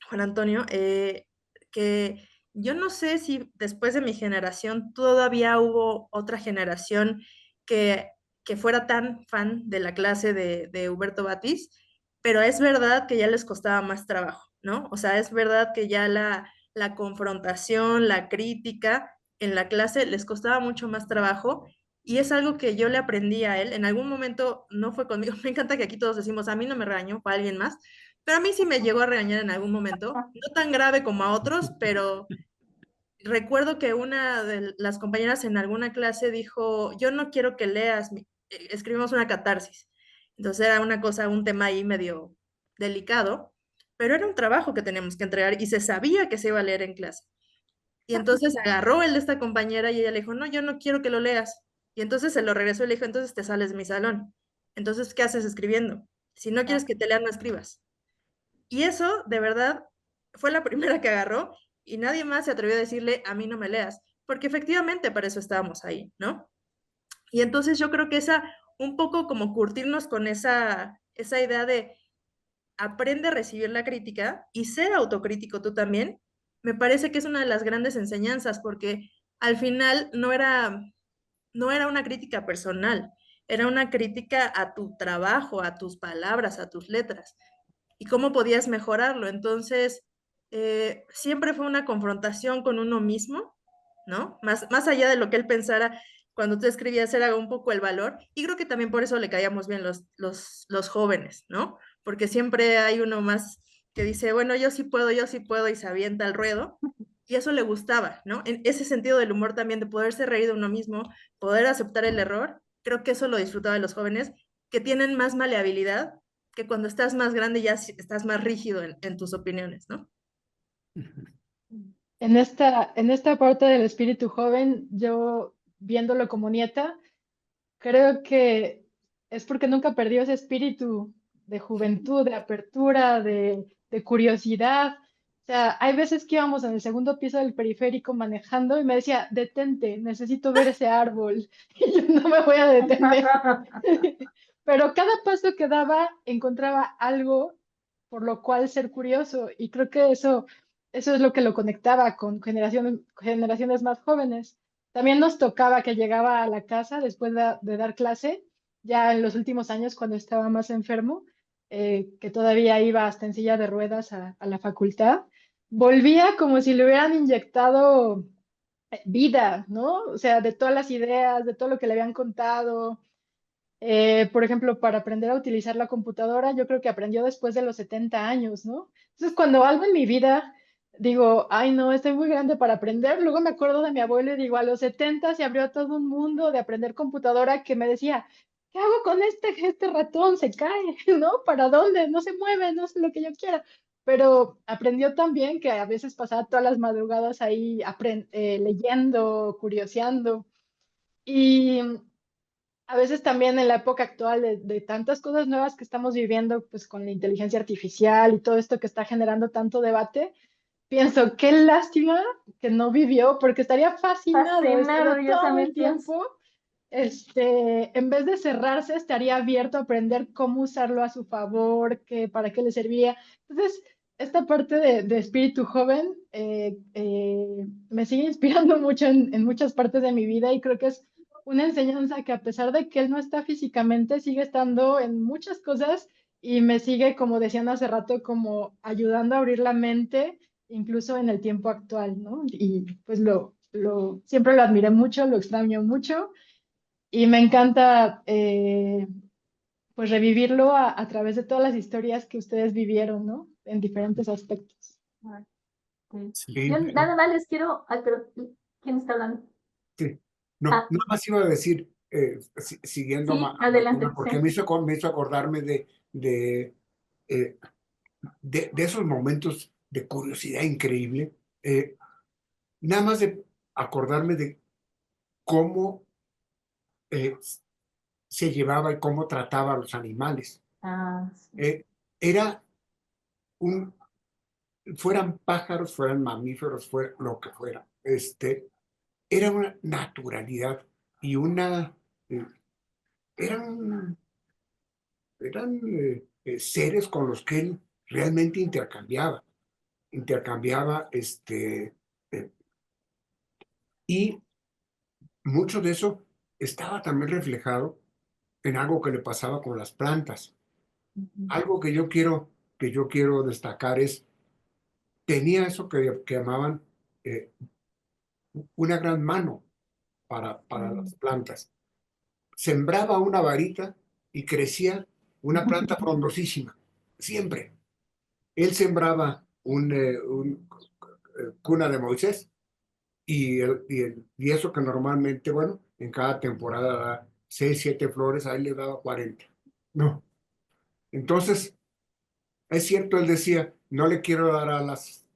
Juan Antonio, que yo no sé si después de mi generación todavía hubo otra generación que, que fuera tan fan de la clase de Huberto Batis, pero es verdad que ya les costaba más trabajo, ¿no? O sea, es verdad que ya la confrontación, la crítica en la clase les costaba mucho más trabajo. Y es algo que yo le aprendí a él. En algún momento no fue conmigo. Me encanta que aquí todos decimos, a mí no me regañó, fue alguien más. Pero a mí sí me llegó a regañar en algún momento, no tan grave como a otros, pero recuerdo que una de las compañeras en alguna clase dijo, yo no quiero que leas, escribimos una catarsis. Entonces era una cosa, un tema ahí medio delicado, pero era un trabajo que teníamos que entregar y se sabía que se iba a leer en clase. Y entonces agarró el de esta compañera y ella le dijo, no, yo no quiero que lo leas. Y entonces se lo regresó y le dijo, entonces te sales de mi salón. Entonces, ¿qué haces escribiendo? Si no quieres que te lean, no escribas. Y eso, de verdad, fue la primera que agarró y nadie más se atrevió a decirle, a mí no me leas, porque efectivamente para eso estábamos ahí, ¿no? Y entonces yo creo que un poco como curtirnos con esa idea de aprende a recibir la crítica y ser autocrítico tú también, me parece que es una de las grandes enseñanzas, porque al final no era una crítica personal, era una crítica a tu trabajo, a tus palabras, a tus letras y cómo podías mejorarlo. Entonces, siempre fue una confrontación con uno mismo, ¿no? Más allá de lo que él pensara cuando tú escribías, era un poco el valor. Y creo que también por eso le caíamos bien los jóvenes, ¿no? Porque siempre hay uno más que dice, bueno, yo sí puedo, y se avienta al ruedo. Y eso le gustaba, ¿no? En ese sentido del humor también, de poderse reír de uno mismo, poder aceptar el error, creo que eso lo disfrutaba de los jóvenes, que tienen más maleabilidad que cuando estás más grande ya estás más rígido en tus opiniones, ¿no? En esta parte del espíritu joven, yo viéndolo como nieta, creo que es porque nunca perdió ese espíritu de juventud, de apertura, de curiosidad. O sea, hay veces que íbamos en el segundo piso del periférico manejando y me decía, detente, necesito ver ese árbol. Y yo no me voy a detener. Pero cada paso que daba encontraba algo por lo cual ser curioso. Y creo que eso es lo que lo conectaba con generaciones más jóvenes. También nos tocaba que llegaba a la casa después de dar clase, ya en los últimos años cuando estaba más enfermo, que todavía iba hasta en silla de ruedas a la facultad, volvía como si le hubieran inyectado vida, ¿no? O sea, de todas las ideas, de todo lo que le habían contado. Por ejemplo, para aprender a utilizar la computadora, yo creo que aprendió después de los 70 años, ¿no? Entonces, cuando algo en mi vida digo, ay, no, estoy muy grande para aprender, luego me acuerdo de mi abuelo y digo, a los 70 se abrió todo un mundo de aprender computadora que me decía, ¿qué hago con este ratón? Se cae, ¿no? ¿Para dónde? No se mueve, no sé lo que yo quiera. Pero aprendió también que a veces pasaba todas las madrugadas ahí leyendo, curioseando. Y a veces también en la época actual de tantas cosas nuevas que estamos viviendo, pues con la inteligencia artificial y todo esto que está generando tanto debate, pienso, qué lástima que no vivió, porque estaría fascinado, Fascinado, estaría yo todo también el pienso. tiempo, en vez de cerrarse, estaría abierto a aprender cómo usarlo a su favor, para qué le serviría. Entonces, esta parte de espíritu joven me sigue inspirando mucho en muchas partes de mi vida y creo que es una enseñanza que a pesar de que él no está físicamente, sigue estando en muchas cosas y me sigue, como decían hace rato, como ayudando a abrir la mente, incluso en el tiempo actual, ¿no? Y pues siempre lo admiré mucho, lo extraño mucho y me encanta pues revivirlo a través de todas las historias que ustedes vivieron, ¿no? En diferentes aspectos. Ay, sí. Sí. Yo nada más les quiero, ay, pero ¿quién está hablando? Sí. No, Ah, nada más iba a decir, siguiendo sí, a adelante, Martina, porque sí. me hizo acordarme de, eh, de esos momentos de curiosidad increíble. Nada más de acordarme de cómo eh, se llevaba y cómo trataba a los animales. Ah, sí. Era un, fueran pájaros, fueran mamíferos, fuera lo que fuera, era una naturalidad y eh, eran, eran seres con los que él realmente intercambiaba, eh, y mucho de eso estaba también reflejado en algo que le pasaba con las plantas. Ujú. Algo que yo quiero destacar es, tenía eso que llamaban eh, una gran mano para Mm. las plantas. Sembraba una varita y crecía una planta frondosísima, siempre. Él sembraba un cuna de Moisés y eso que normalmente, bueno, en cada temporada da 6, 7 flores, a él le daba 40. No. Entonces, es cierto, él decía, no le quiero dar alas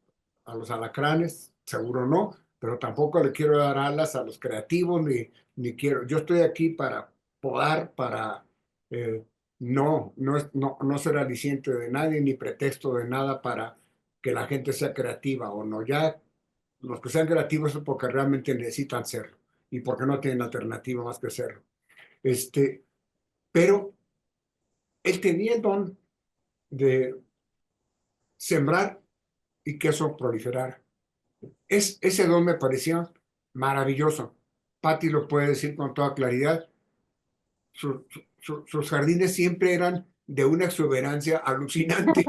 a los alacranes, seguro no, pero tampoco le quiero dar alas a los creativos, ni quiero, yo estoy aquí para podar, para eh, no ser aliciente de nadie, ni pretexto de nada para que la gente sea creativa o no. Ya los que sean creativos es porque realmente necesitan serlo y porque no tienen alternativa más que serlo. Este, pero él tenía el don de sembrar y que eso proliferara. Ese don me parecía maravilloso. Patti lo puede decir con toda claridad. Sus jardines siempre eran de una exuberancia alucinante.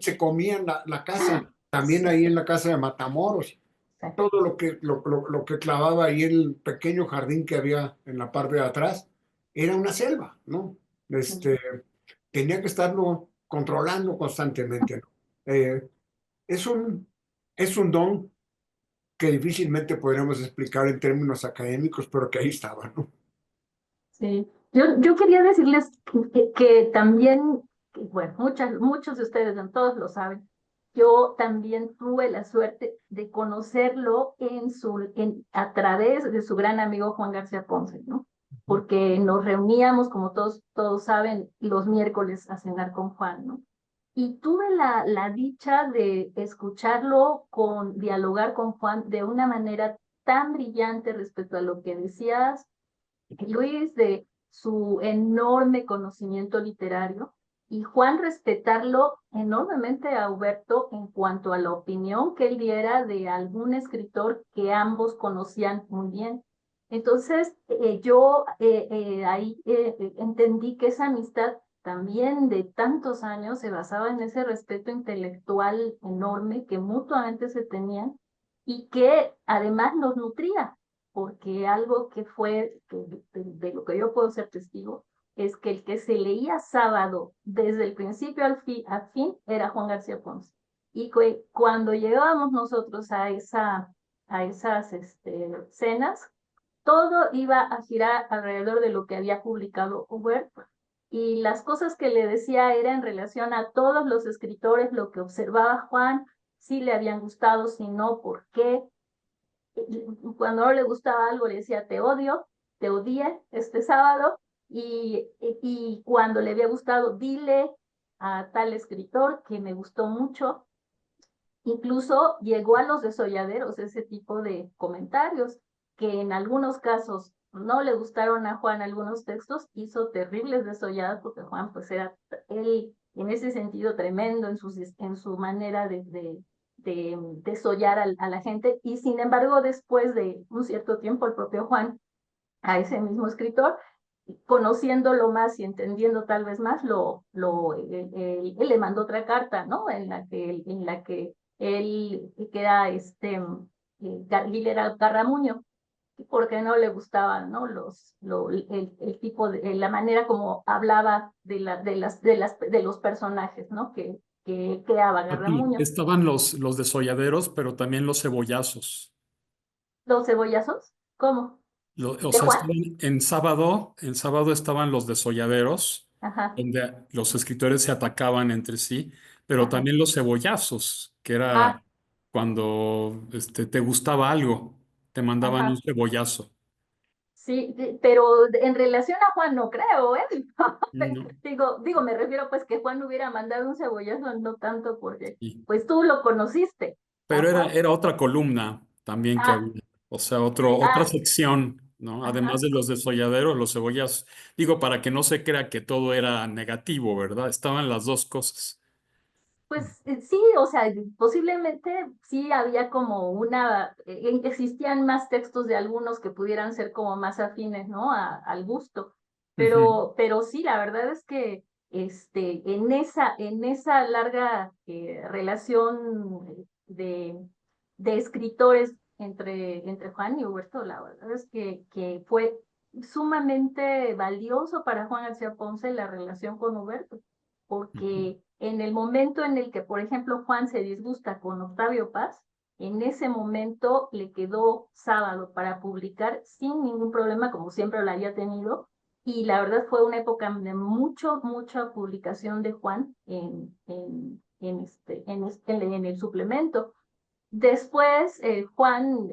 Se comían la casa, también Sí, ahí en la casa de Matamoros. sí. Todo lo que clavaba ahí en el pequeño jardín que había en la parte de atrás era una selva, ¿no? Tenía que estarlo controlando constantemente, ¿no? Es un, es un don que difícilmente podríamos explicar en términos académicos, pero que ahí estaba, ¿no? Sí, yo quería decirles que también, bueno, muchos de ustedes, no todos lo saben, yo también tuve la suerte de conocerlo a través de su gran amigo Juan García Ponce, ¿no? Porque nos reuníamos, como todos saben, los miércoles a cenar con Juan, ¿no? Y tuve la dicha de escucharlo dialogar con Juan de una manera tan brillante respecto a lo que decías, Luis, de su enorme conocimiento literario, y Juan respetarlo enormemente a Huberto en cuanto a la opinión que él diera de algún escritor que ambos conocían muy bien. Entonces, yo ahí entendí que esa amistad también de tantos años se basaba en ese respeto intelectual enorme que mutuamente se tenían y que además nos nutría, porque algo que fue, de lo que yo puedo ser testigo, es que el que se leía Sábado desde el principio al fin era Juan García Ponce. Y cuando llegábamos nosotros a esas cenas, todo iba a girar alrededor de lo que había publicado Huberto. Y las cosas que le decía era en relación a todos los escritores, lo que observaba Juan, si le habían gustado, si no, por qué. Cuando no le gustaba algo le decía, te odio, te odié este sábado, y cuando le había gustado, dile a tal escritor que me gustó mucho. Incluso llegó a los desolladeros ese tipo de comentarios, que en algunos casos no le gustaron a Juan algunos textos, hizo terribles desolladas, porque Juan pues era él en ese sentido tremendo en su manera de desollar a la gente, y sin embargo después de un cierto tiempo el propio Juan, a ese mismo escritor, conociéndolo más y entendiendo tal vez más, él le mandó otra carta, ¿no? En la que él, que era Guillermo Garramuño, porque no le gustaban, ¿no? El tipo la manera como hablaba de los personajes, ¿no? Que creaba Aquí Garramuño. estaban los desolladeros, pero también los cebollazos. ¿Los cebollazos? ¿Cómo? O ¿De sea, Juan? en sábado estaban los desolladeros, Ajá, donde los escritores se atacaban entre sí, pero ajá. también los cebollazos, que Ah, era cuando te gustaba algo, te mandaban un ajá. cebollazo. Sí, pero en relación a Juan no creo, ¿eh? No, Digo, me refiero pues que Juan hubiera mandado un cebollazo, no tanto porque, sí. pues tú lo conociste a Pero Juan. era otra columna también que Ah, había, o sea, sí, otra sección, ¿no? Además ajá. de los desolladeros, los cebollazos. Digo, para que no se crea que todo era negativo, ¿verdad? Estaban las dos cosas. Pues sí, o sea, posiblemente sí había como existían más textos de algunos que pudieran ser como más afines, ¿no? Al gusto. Ujú, Pero sí, la verdad es que en esa larga relación de escritores entre Juan y Huberto, la verdad es que fue sumamente valioso para Juan García Ponce la relación con Huberto, ujú, porque en el momento en el que, por ejemplo, Juan se disgusta con Octavio Paz, en ese momento le quedó Sábado para publicar sin ningún problema, como siempre lo había tenido, y la verdad fue una época de mucha publicación de Juan en el suplemento. Después, Juan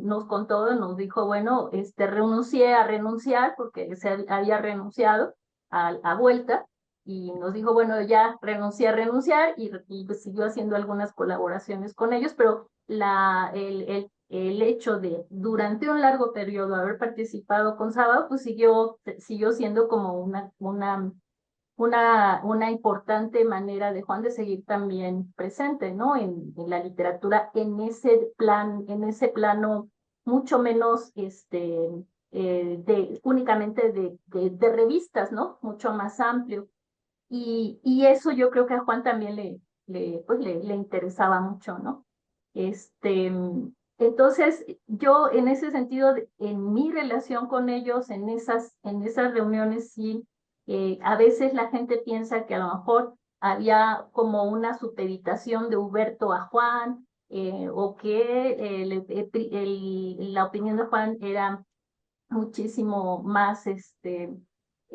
nos contó, nos dijo, bueno, renuncié a renunciar porque se había renunciado a Vuelta, y nos dijo, bueno, ya renuncié a renunciar, y pues siguió haciendo algunas colaboraciones con ellos, pero el hecho de durante un largo periodo haber participado con Sábado, pues siguió siendo como una importante manera de Juan de seguir también presente, ¿no? En la literatura, en ese plano mucho menos únicamente de revistas, ¿no? Mucho más amplio. Y eso yo creo que a Juan también le interesaba mucho, ¿no? Este, entonces, yo en ese sentido, en mi relación con ellos, en esas reuniones, sí, a veces la gente piensa que a lo mejor había como una supeditación de Huberto a Juan, o que la opinión de Juan era muchísimo más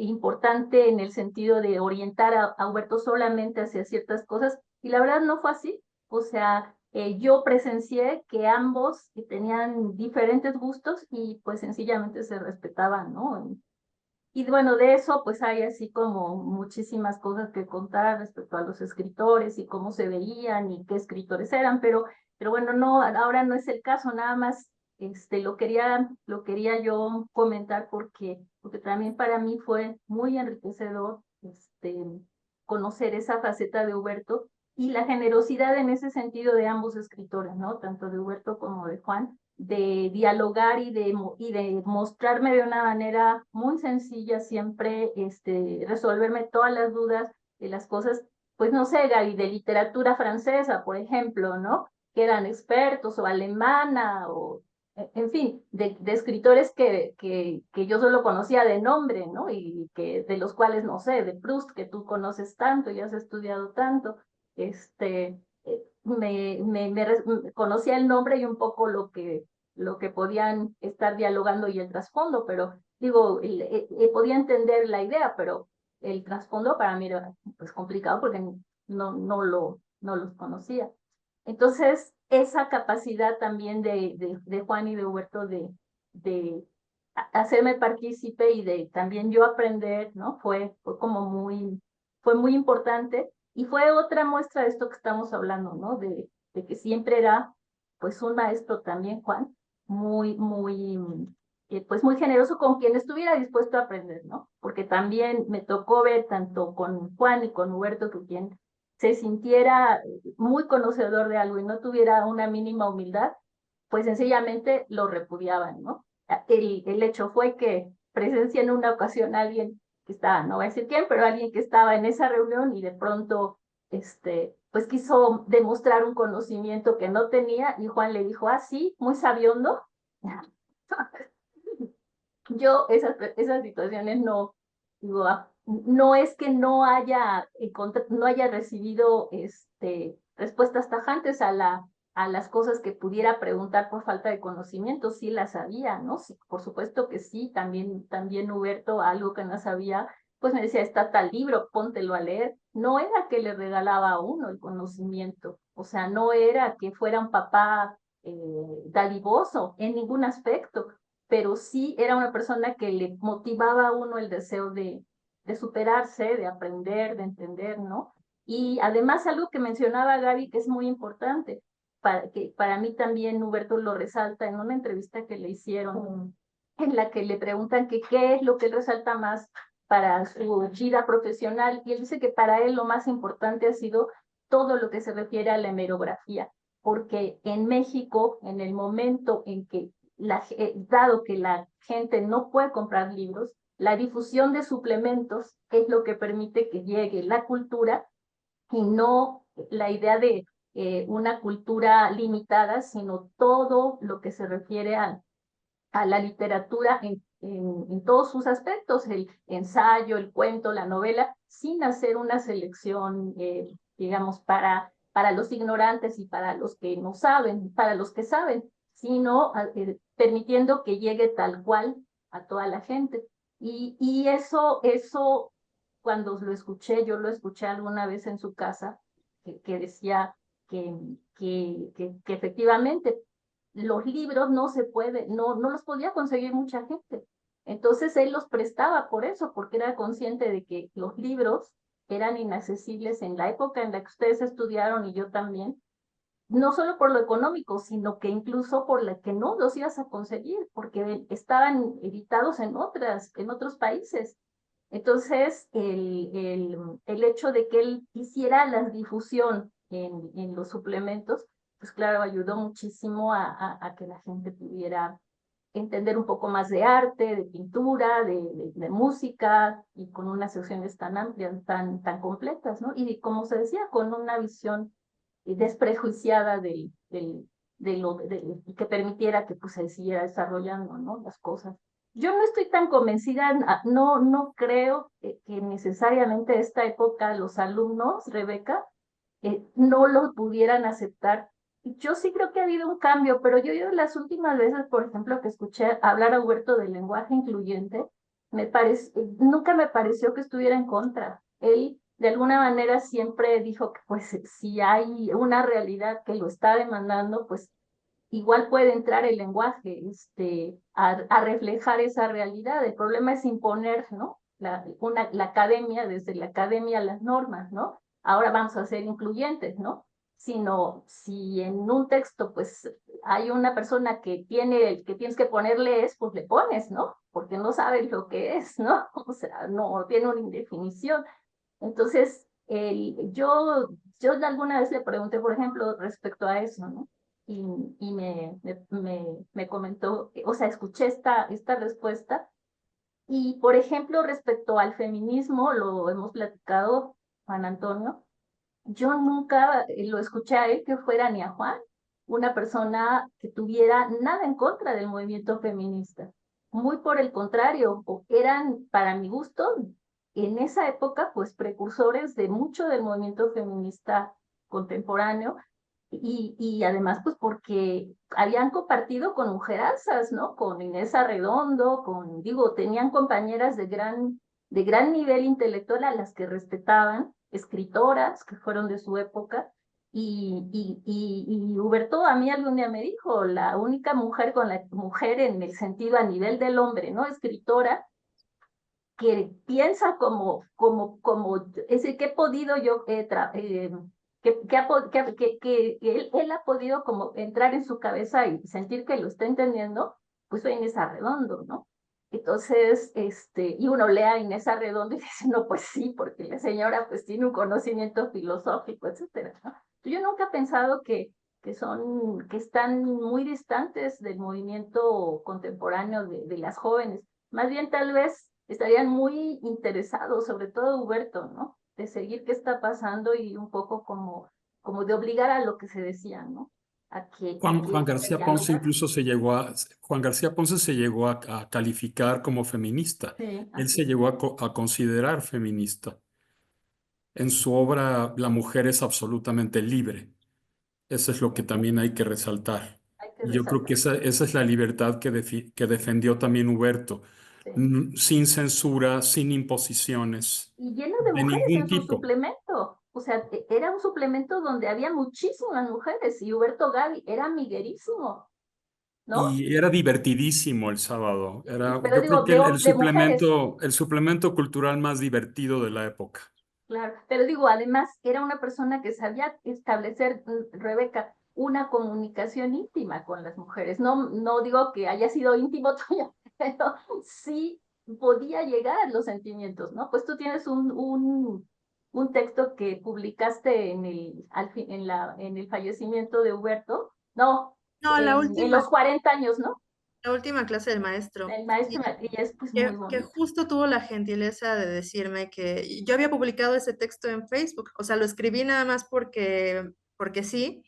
importante en el sentido de orientar a Huberto solamente hacia ciertas cosas, y la verdad no fue así. O sea, yo presencié que ambos tenían diferentes gustos y pues sencillamente se respetaban, ¿no? Y bueno, de eso pues hay así como muchísimas cosas que contar respecto a los escritores y cómo se veían y qué escritores eran, pero bueno, no, ahora no es el caso, nada más lo quería yo comentar porque también para mí fue muy enriquecedor conocer esa faceta de Huberto y la generosidad en ese sentido de ambos escritores, ¿no? Tanto de Huberto como de Juan, de dialogar y de mostrarme de una manera muy sencilla siempre, resolverme todas las dudas de las cosas, pues no sé, Gaby, de literatura francesa, por ejemplo, ¿no? Que eran expertos, o alemana, o en fin, de escritores que yo solo conocía de nombre, ¿no? Y de los cuales, no sé, de Proust, que tú conoces tanto y has estudiado tanto, conocía el nombre y un poco lo que podían estar dialogando y el trasfondo, pero digo, podía entender la idea, pero el trasfondo para mí era pues complicado porque no los conocía. Entonces, esa capacidad también de Juan y de Huberto de hacerme partícipe y de también yo aprender, ¿no? Fue muy importante y fue otra muestra de esto que estamos hablando, ¿no? De que siempre era, pues, un maestro también, Juan, pues muy generoso con quien estuviera dispuesto a aprender, ¿no? Porque también me tocó ver tanto con Juan y con Huberto que quien se sintiera muy conocedor de algo y no tuviera una mínima humildad, pues sencillamente lo repudiaban, ¿no? El hecho fue que presencié en una ocasión a alguien que estaba, no voy a decir quién, pero alguien que estaba en esa reunión y de pronto, pues quiso demostrar un conocimiento que no tenía y Juan le dijo, ah, sí, muy sabiondo. Yo esas situaciones no, digo, no es que no haya recibido respuestas tajantes a las cosas que pudiera preguntar por falta de conocimiento, sí las sabía, ¿no? Sí, por supuesto que sí, también Huberto, algo que no sabía, pues me decía, está tal libro, póntelo a leer. No era que le regalaba a uno el conocimiento, o sea, no era que fuera un papá dadivoso en ningún aspecto, pero sí era una persona que le motivaba a uno el deseo de superarse, de aprender, de entender, ¿no? Y además algo que mencionaba Gaby, que es muy importante, que para mí también Huberto lo resalta en una entrevista que le hicieron, en la que le preguntan que qué es lo que él resalta más para su vida profesional, y él dice que para él lo más importante ha sido todo lo que se refiere a la hemerografía, porque en México, en el momento en que dado que la gente no puede comprar libros, la difusión de suplementos es lo que permite que llegue la cultura y no la idea de una cultura limitada, sino todo lo que se refiere a la literatura en todos sus aspectos, el ensayo, el cuento, la novela, sin hacer una selección, digamos, para los ignorantes y para los que no saben, para los que saben, sino permitiendo que llegue tal cual a toda la gente. Y eso, cuando lo escuché, yo lo escuché alguna vez en su casa, que decía que efectivamente los libros no se puede, no los podía conseguir mucha gente. Entonces él los prestaba por eso, porque era consciente de que los libros eran inaccesibles en la época en la que ustedes estudiaron y yo también, no solo por lo económico, sino que incluso por la que no los ibas a conseguir, porque estaban editados en otros países. Entonces, el hecho de que él hiciera la difusión en los suplementos, pues claro, ayudó muchísimo a que la gente pudiera entender un poco más de arte, de pintura, de música, y con unas secciones tan amplias, tan completas, ¿no? Y como se decía, con una visión desprejuiciada que permitiera que pues, se siguiera desarrollando, ¿no? Las cosas. Yo no estoy tan convencida, no creo que necesariamente esta época los alumnos, Rebeca, no lo pudieran aceptar. Yo sí creo que ha habido un cambio, pero yo las últimas veces, por ejemplo, que escuché hablar a Huberto del lenguaje incluyente, nunca me pareció que estuviera en contra. Él, de alguna manera, siempre dijo que pues si hay una realidad que lo está demandando, pues igual puede entrar el lenguaje a reflejar esa realidad. El problema es imponer, ¿no? La academia, desde la academia las normas, ¿no? Ahora vamos a ser incluyentes, ¿no? Sino si en un texto pues hay una persona que tienes que ponerle pues le pones, ¿no? Porque no sabes lo que es, ¿no? O sea, no tiene una indefinición. Entonces, yo alguna vez le pregunté, por ejemplo, respecto a eso, ¿no? y me comentó, o sea, escuché esta respuesta. Y, por ejemplo, respecto al feminismo, lo hemos platicado, Juan Antonio, yo nunca lo escuché a él que fuera ni a Juan, una persona que tuviera nada en contra del movimiento feminista. Muy por el contrario, eran, para mi gusto, en esa época, pues precursores de mucho del movimiento feminista contemporáneo, y además, pues porque habían compartido con mujerazas, ¿no? Con Inés Arredondo, digo, tenían compañeras de gran nivel intelectual a las que respetaban, escritoras que fueron de su época, y Huberto a mí algún día me dijo, la única mujer con la mujer en el sentido a nivel del hombre, ¿no? Escritora, que piensa es decir, que he podido yo, que él ha podido como entrar en su cabeza y sentir que lo está entendiendo, pues fue Inés Arredondo, ¿no? Entonces, y uno lee a Inés Arredondo y dice, no, pues sí, porque la señora pues tiene un conocimiento filosófico, etcétera, ¿no? Yo nunca he pensado que están muy distantes del movimiento contemporáneo de las jóvenes. Más bien, tal vez estarían muy interesados, sobre todo Huberto, ¿no? De seguir qué está pasando y un poco como de obligar a lo que se decía, ¿no? Juan García Ponce incluso Juan García Ponce se llegó a calificar como feminista. Sí, Él se llegó a considerar feminista. En su obra, la mujer es absolutamente libre. Eso es lo que también hay que resaltar. hay que Y yo creo que resaltar. esa es la libertad que defendió también Huberto. Sí. Sin censura, sin imposiciones, Y lleno de de mujeres ningún en su tipo. suplemento. O sea, era un suplemento donde había muchísimas mujeres y Huberto Gavi era amiguerísimo, ¿no? Y era divertidísimo el sábado. Pero Yo creo digo, que de mujeres. el suplemento cultural más divertido de la época. Claro, pero digo, además era una persona que sabía establecer, Rebeca, una comunicación íntima con las mujeres. No digo que haya sido íntimo tuyo, pero sí podía llegar a los sentimientos, ¿no? Pues tú tienes un texto que publicaste en el fallecimiento de Huberto, no, No, en los 40 años, ¿no? la última clase del maestro. El maestro, Y y es pues muy que bonito. justo tuvo la gentileza de decirme que yo había publicado ese texto en Facebook, o sea, lo escribí nada más porque sí,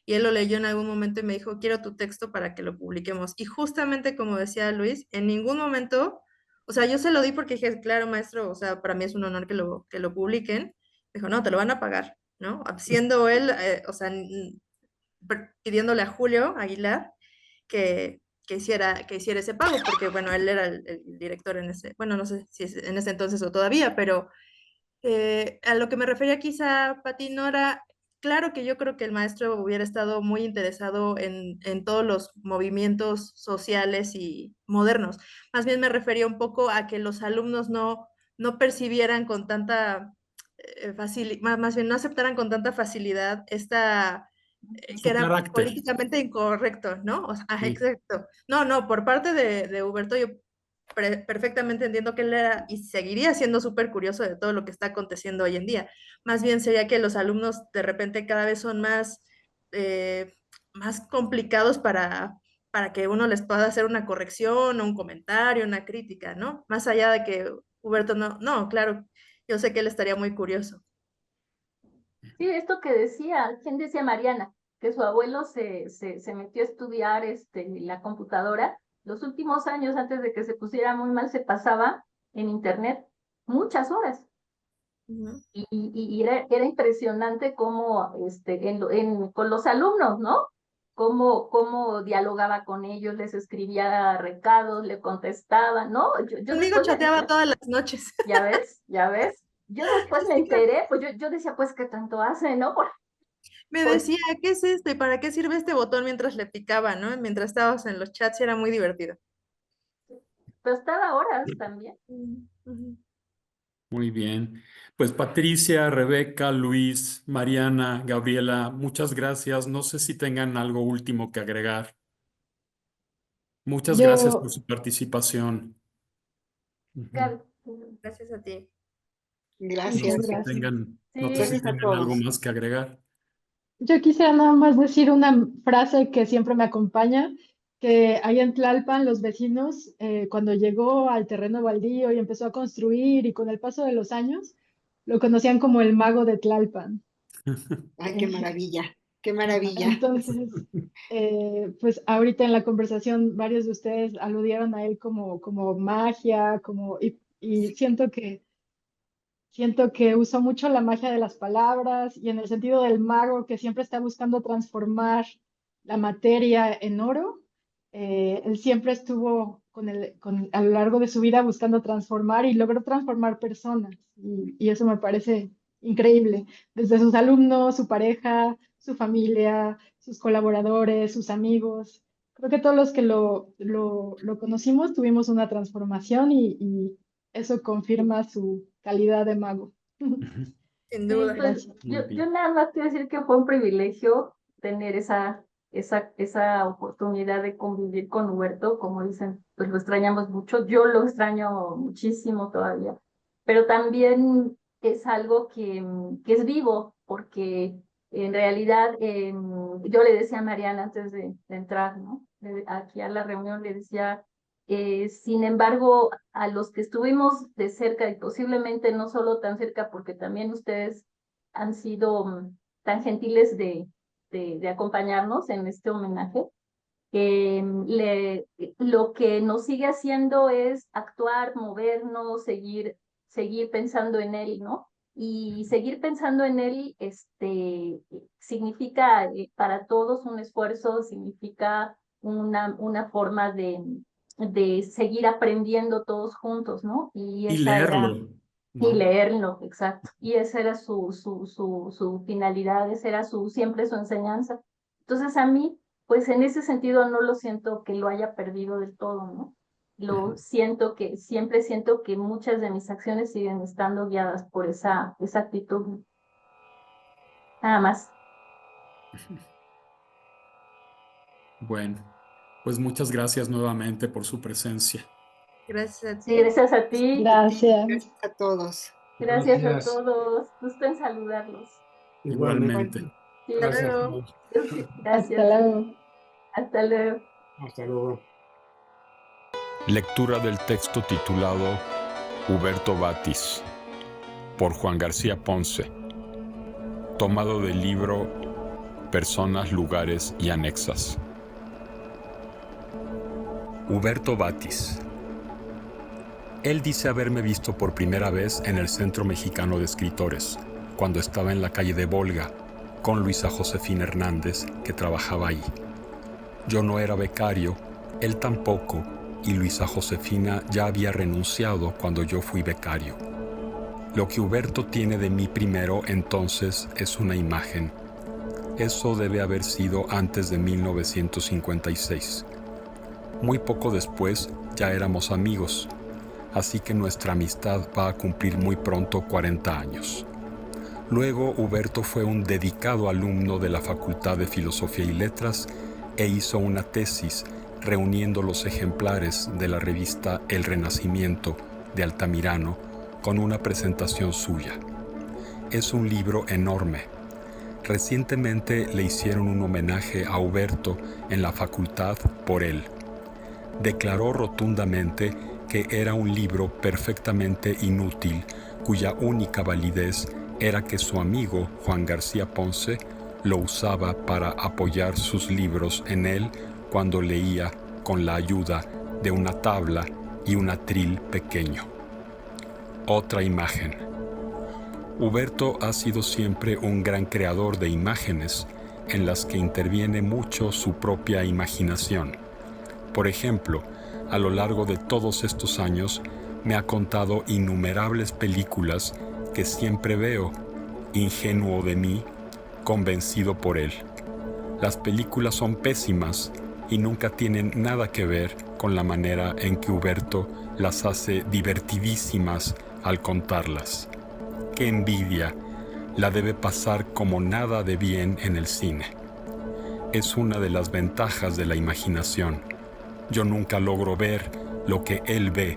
y él lo leyó en algún momento y me dijo, quiero tu texto para que lo publiquemos. Y justamente como decía Luis, en ningún momento, o sea, yo se lo di porque dije, claro, maestro, o sea, para mí es un honor que lo publiquen. Dijo, no, te lo van a pagar, ¿no? Siendo él, o sea, pidiéndole a Julio Aguilar que hiciera ese pago, porque bueno, él era el director en ese, bueno, no sé si es en ese entonces o todavía, pero a lo que me refería quizá, Pati, no era, claro que yo creo que el maestro hubiera estado muy interesado en todos los movimientos sociales y modernos. Más bien me refería un poco a que los alumnos no percibieran con tanta facilidad, más bien no aceptaran con tanta facilidad esta que Su era carácter. políticamente incorrecto, ¿no? O sea, Sí. exacto. No, por parte de Huberto, yo perfectamente entiendo que él era y seguiría siendo súper curioso de todo lo que está aconteciendo hoy en día. Más bien sería que los alumnos de repente cada vez son más complicados para que uno les pueda hacer una corrección o un comentario, una crítica, ¿no? Más allá de que Huberto no, claro, yo sé que él estaría muy curioso. Sí, esto que decía, ¿quién decía Mariana? Que su abuelo se metió a estudiar la computadora. Los últimos años, antes de que se pusiera muy mal, se pasaba en internet muchas horas. Ujú. Y era impresionante cómo con los alumnos, ¿no? Cómo dialogaba con ellos, les escribía recados, le contestaba, ¿no? Yo Conmigo después me chateaba dije, todas las noches. ya ves, ya ves. Yo después me Sí, enteré, pues yo decía, pues, ¿qué tanto hace, no? me Por- decía, ¿qué es esto? ¿Y para qué sirve este botón mientras le picaba, ¿no? Mientras estábamos en los chats, era muy divertido. Pero estaba horas también. Ujú. Muy bien. Pues Patricia, Rebeca, Luis, Mariana, Gabriela, muchas gracias. No sé si tengan algo último que agregar. Muchas gracias por Yo, su participación. Ujú. Gaby. Gracias a ti. No sé muchas Gracias. si gracias. tengan, no sé Sí, si Gracias a tengan algo todos. más que agregar. Yo quisiera nada más decir una frase que siempre me acompaña, que ahí en Tlalpan los vecinos, cuando llegó al terreno baldío y empezó a construir y con el paso de los años, lo conocían como el mago de Tlalpan. Ay, qué maravilla, qué maravilla. Entonces, pues ahorita en la conversación varios de ustedes aludieron a él como magia, y siento que usó mucho la magia de las palabras y en el sentido del mago que siempre está buscando transformar la materia en oro. Él siempre estuvo a lo largo de su vida buscando transformar y logró transformar personas. Y eso me parece increíble. Desde sus alumnos, su pareja, su familia, sus colaboradores, sus amigos. Creo que todos los que lo conocimos tuvimos una transformación y eso confirma su calidad de mago. Sin Sí, duda. pues Gracias. Muy yo bien. nada más quiero decir que fue un privilegio tener esa oportunidad de convivir con Huberto, como dicen, pues lo extrañamos mucho, yo lo extraño muchísimo todavía, pero también es algo que es vivo, porque en realidad yo le decía a Mariana antes de entrar, ¿no? Aquí a la reunión le decía, sin embargo, a los que estuvimos de cerca y posiblemente no solo tan cerca, porque también ustedes han sido tan gentiles de acompañarnos en este homenaje, lo que nos sigue haciendo es actuar, movernos, seguir pensando en él, ¿no? Y seguir pensando en él significa para todos un esfuerzo, significa una forma de seguir aprendiendo todos juntos, ¿no? Y Y esa era, leerlo, y ¿no? leerlo, exacto. Y esa era su finalidad, esa era siempre su enseñanza. Entonces a mí, pues en ese sentido no lo siento que lo haya perdido del todo, ¿no? Lo siempre siento que muchas de mis acciones siguen estando guiadas por esa actitud. Nada más. Bueno, pues muchas gracias nuevamente por su presencia. Gracias a Sí, ti. gracias a ti. Gracias. Gracias a todos. Gracias a Gracias. todos. Gusto en saludarlos. Igualmente. Igualmente. Sí, Hasta Gracias. luego. Hasta gracias. luego. Hasta luego. Hasta luego. Lectura del texto titulado Huberto Batis, por Juan García Ponce, tomado del libro Personas, Lugares y Anexas. Huberto Batis. Él dice haberme visto por primera vez en el Centro Mexicano de Escritores, cuando estaba en la calle de Volga, con Luisa Josefina Hernández, que trabajaba ahí. Yo no era becario, él tampoco, y Luisa Josefina ya había renunciado cuando yo fui becario. Lo que Huberto tiene de mí primero entonces es una imagen. Eso debe haber sido antes de 1956. Muy poco después ya éramos amigos, así que nuestra amistad va a cumplir muy pronto 40 años. Luego Huberto fue un dedicado alumno de la Facultad de Filosofía y Letras e hizo una tesis reuniendo los ejemplares de la revista El Renacimiento de Altamirano con una presentación suya. Es un libro enorme. Recientemente le hicieron un homenaje a Huberto en la facultad por él. Declaró rotundamente que era un libro perfectamente inútil, cuya única validez era que su amigo Juan García Ponce lo usaba para apoyar sus libros en él cuando leía con la ayuda de una tabla y un atril pequeño. Otra imagen. Huberto ha sido siempre un gran creador de imágenes en las que interviene mucho su propia imaginación. Por ejemplo, a lo largo de todos estos años me ha contado innumerables películas que siempre veo, ingenuo de mí, convencido por él. Las películas son pésimas y nunca tienen nada que ver con la manera en que Huberto las hace divertidísimas al contarlas. ¡Qué envidia! La debe pasar como nada de bien en el cine. Es una de las ventajas de la imaginación. Yo nunca logro ver lo que él ve,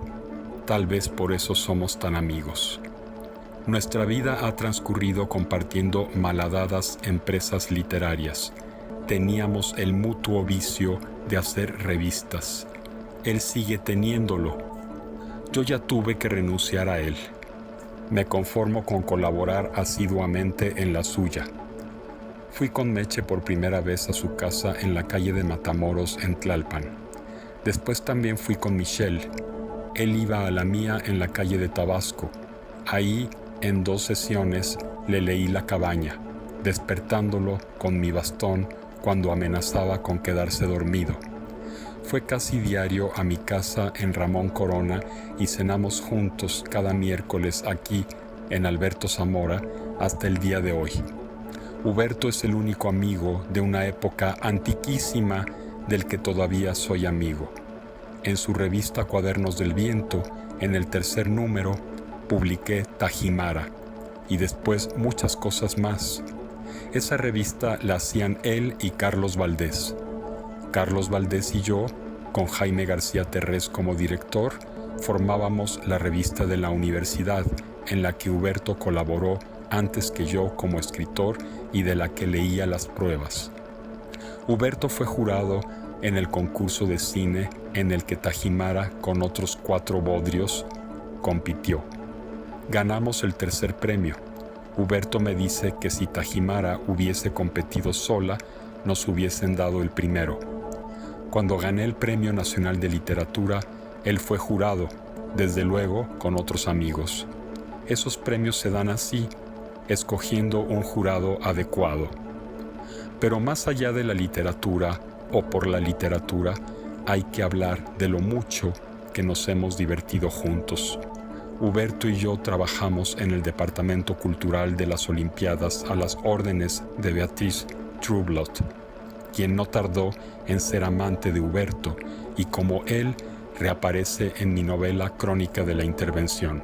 tal vez por eso somos tan amigos. Nuestra vida ha transcurrido compartiendo malhadadas empresas literarias. Teníamos el mutuo vicio de hacer revistas. Él sigue teniéndolo. Yo ya tuve que renunciar a él. Me conformo con colaborar asiduamente en la suya. Fui con Meche por primera vez a su casa en la calle de Matamoros en Tlalpan. Después también fui con Michelle. Él iba a la mía en la calle de Tabasco. Ahí, en 2 sesiones, le leí La cabaña, despertándolo con mi bastón cuando amenazaba con quedarse dormido. Fue casi diario a mi casa en Ramón Corona y cenamos juntos cada miércoles aquí en Alberto Zamora hasta el día de hoy. Huberto es el único amigo de una época antiquísima del que todavía soy amigo. En su revista Cuadernos del Viento, en el 3er número, publiqué Tajimara y después muchas cosas más. Esa revista la hacían él y Carlos Valdés. Carlos Valdés y yo, con Jaime García Terrés como director, formábamos la revista de la universidad, en la que Huberto colaboró antes que yo como escritor y de la que leía las pruebas. Huberto fue jurado en el concurso de cine en el que Tajimara, con otros 4 bodrios, compitió. Ganamos el 3er premio. Huberto me dice que si Tajimara hubiese competido sola, nos hubiesen dado el primero. Cuando gané el Premio Nacional de Literatura, él fue jurado, desde luego con otros amigos. Esos premios se dan así, escogiendo un jurado adecuado. Pero más allá de la literatura, o por la literatura, hay que hablar de lo mucho que nos hemos divertido juntos. Huberto y yo trabajamos en el Departamento Cultural de las Olimpiadas a las órdenes de Beatriz Trublot, quien no tardó en ser amante de Huberto y como él reaparece en mi novela Crónica de la Intervención.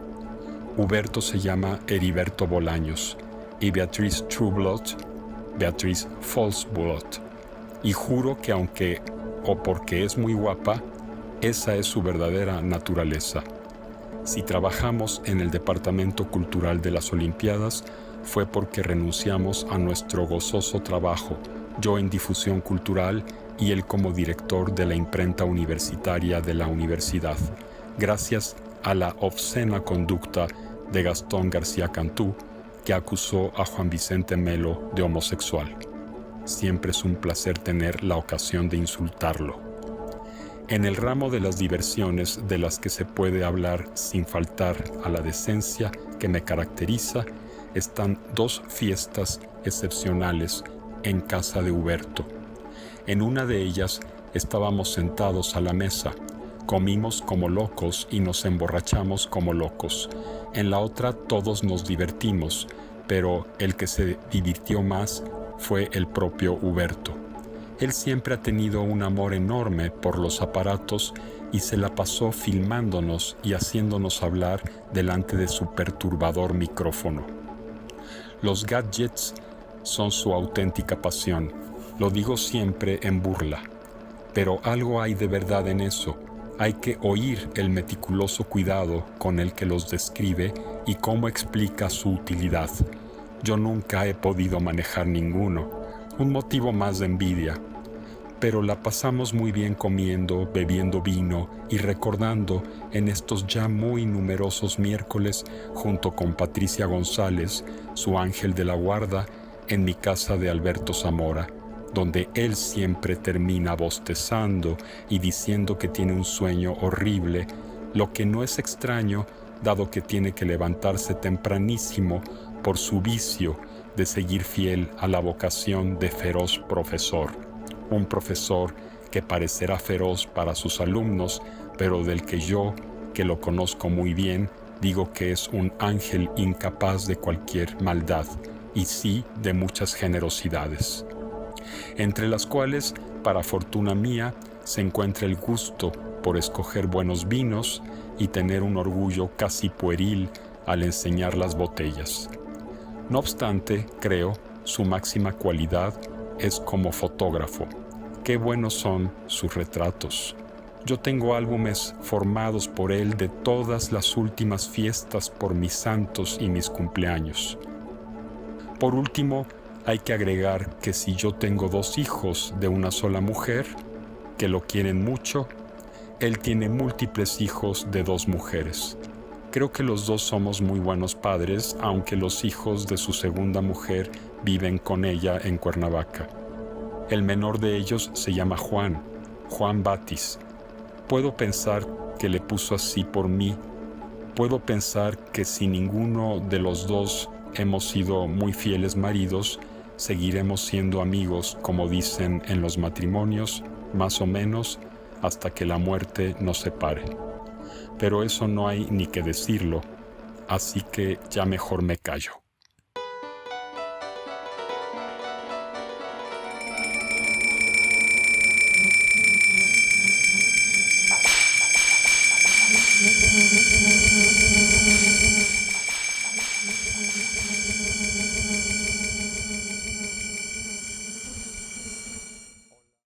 Huberto se llama Heriberto Bolaños y Beatriz Trublot, Beatriz Falsblot. Y juro que aunque, o porque es muy guapa, esa es su verdadera naturaleza. Si trabajamos en el Departamento Cultural de las Olimpiadas, fue porque renunciamos a nuestro gozoso trabajo, yo en difusión cultural y él como director de la imprenta universitaria de la universidad, gracias a la obscena conducta de Gastón García Cantú, que acusó a Juan Vicente Melo de homosexual. Siempre es un placer tener la ocasión de insultarlo. En el ramo de las diversiones de las que se puede hablar sin faltar a la decencia que me caracteriza, están 2 fiestas excepcionales en casa de Huberto. En una de ellas estábamos sentados a la mesa, comimos como locos y nos emborrachamos como locos. En la otra todos nos divertimos, pero el que se divirtió más fue el propio Huberto. Él siempre ha tenido un amor enorme por los aparatos y se la pasó filmándonos y haciéndonos hablar delante de su perturbador micrófono. Los gadgets son su auténtica pasión, lo digo siempre en burla, pero algo hay de verdad en eso. Hay que oír el meticuloso cuidado con el que los describe y cómo explica su utilidad. Yo nunca he podido manejar ninguno, un motivo más de envidia. Pero la pasamos muy bien comiendo, bebiendo vino y recordando en estos ya muy numerosos miércoles junto con Patricia González, su ángel de la guarda, en mi casa de Alberto Zamora, donde él siempre termina bostezando y diciendo que tiene un sueño horrible, lo que no es extraño dado que tiene que levantarse tempranísimo por su vicio de seguir fiel a la vocación de feroz profesor. Un profesor que parecerá feroz para sus alumnos, pero del que yo, que lo conozco muy bien, digo que es un ángel incapaz de cualquier maldad, y sí de muchas generosidades, entre las cuales, para fortuna mía, se encuentra el gusto por escoger buenos vinos y tener un orgullo casi pueril al enseñar las botellas. No obstante, creo, su máxima cualidad es como fotógrafo. Qué buenos son sus retratos. Yo tengo álbumes formados por él de todas las últimas fiestas por mis santos y mis cumpleaños. Por último, hay que agregar que si yo tengo 2 hijos de una sola mujer, que lo quieren mucho, él tiene múltiples hijos de 2 mujeres. Creo que los 2 somos muy buenos padres, aunque los hijos de su segunda mujer viven con ella en Cuernavaca. El menor de ellos se llama Juan Batis. Puedo pensar que le puso así por mí. Puedo pensar que si ninguno de los 2 hemos sido muy fieles maridos, seguiremos siendo amigos, como dicen en los matrimonios, más o menos, hasta que la muerte nos separe. Pero eso no hay ni que decirlo, así que ya mejor me callo.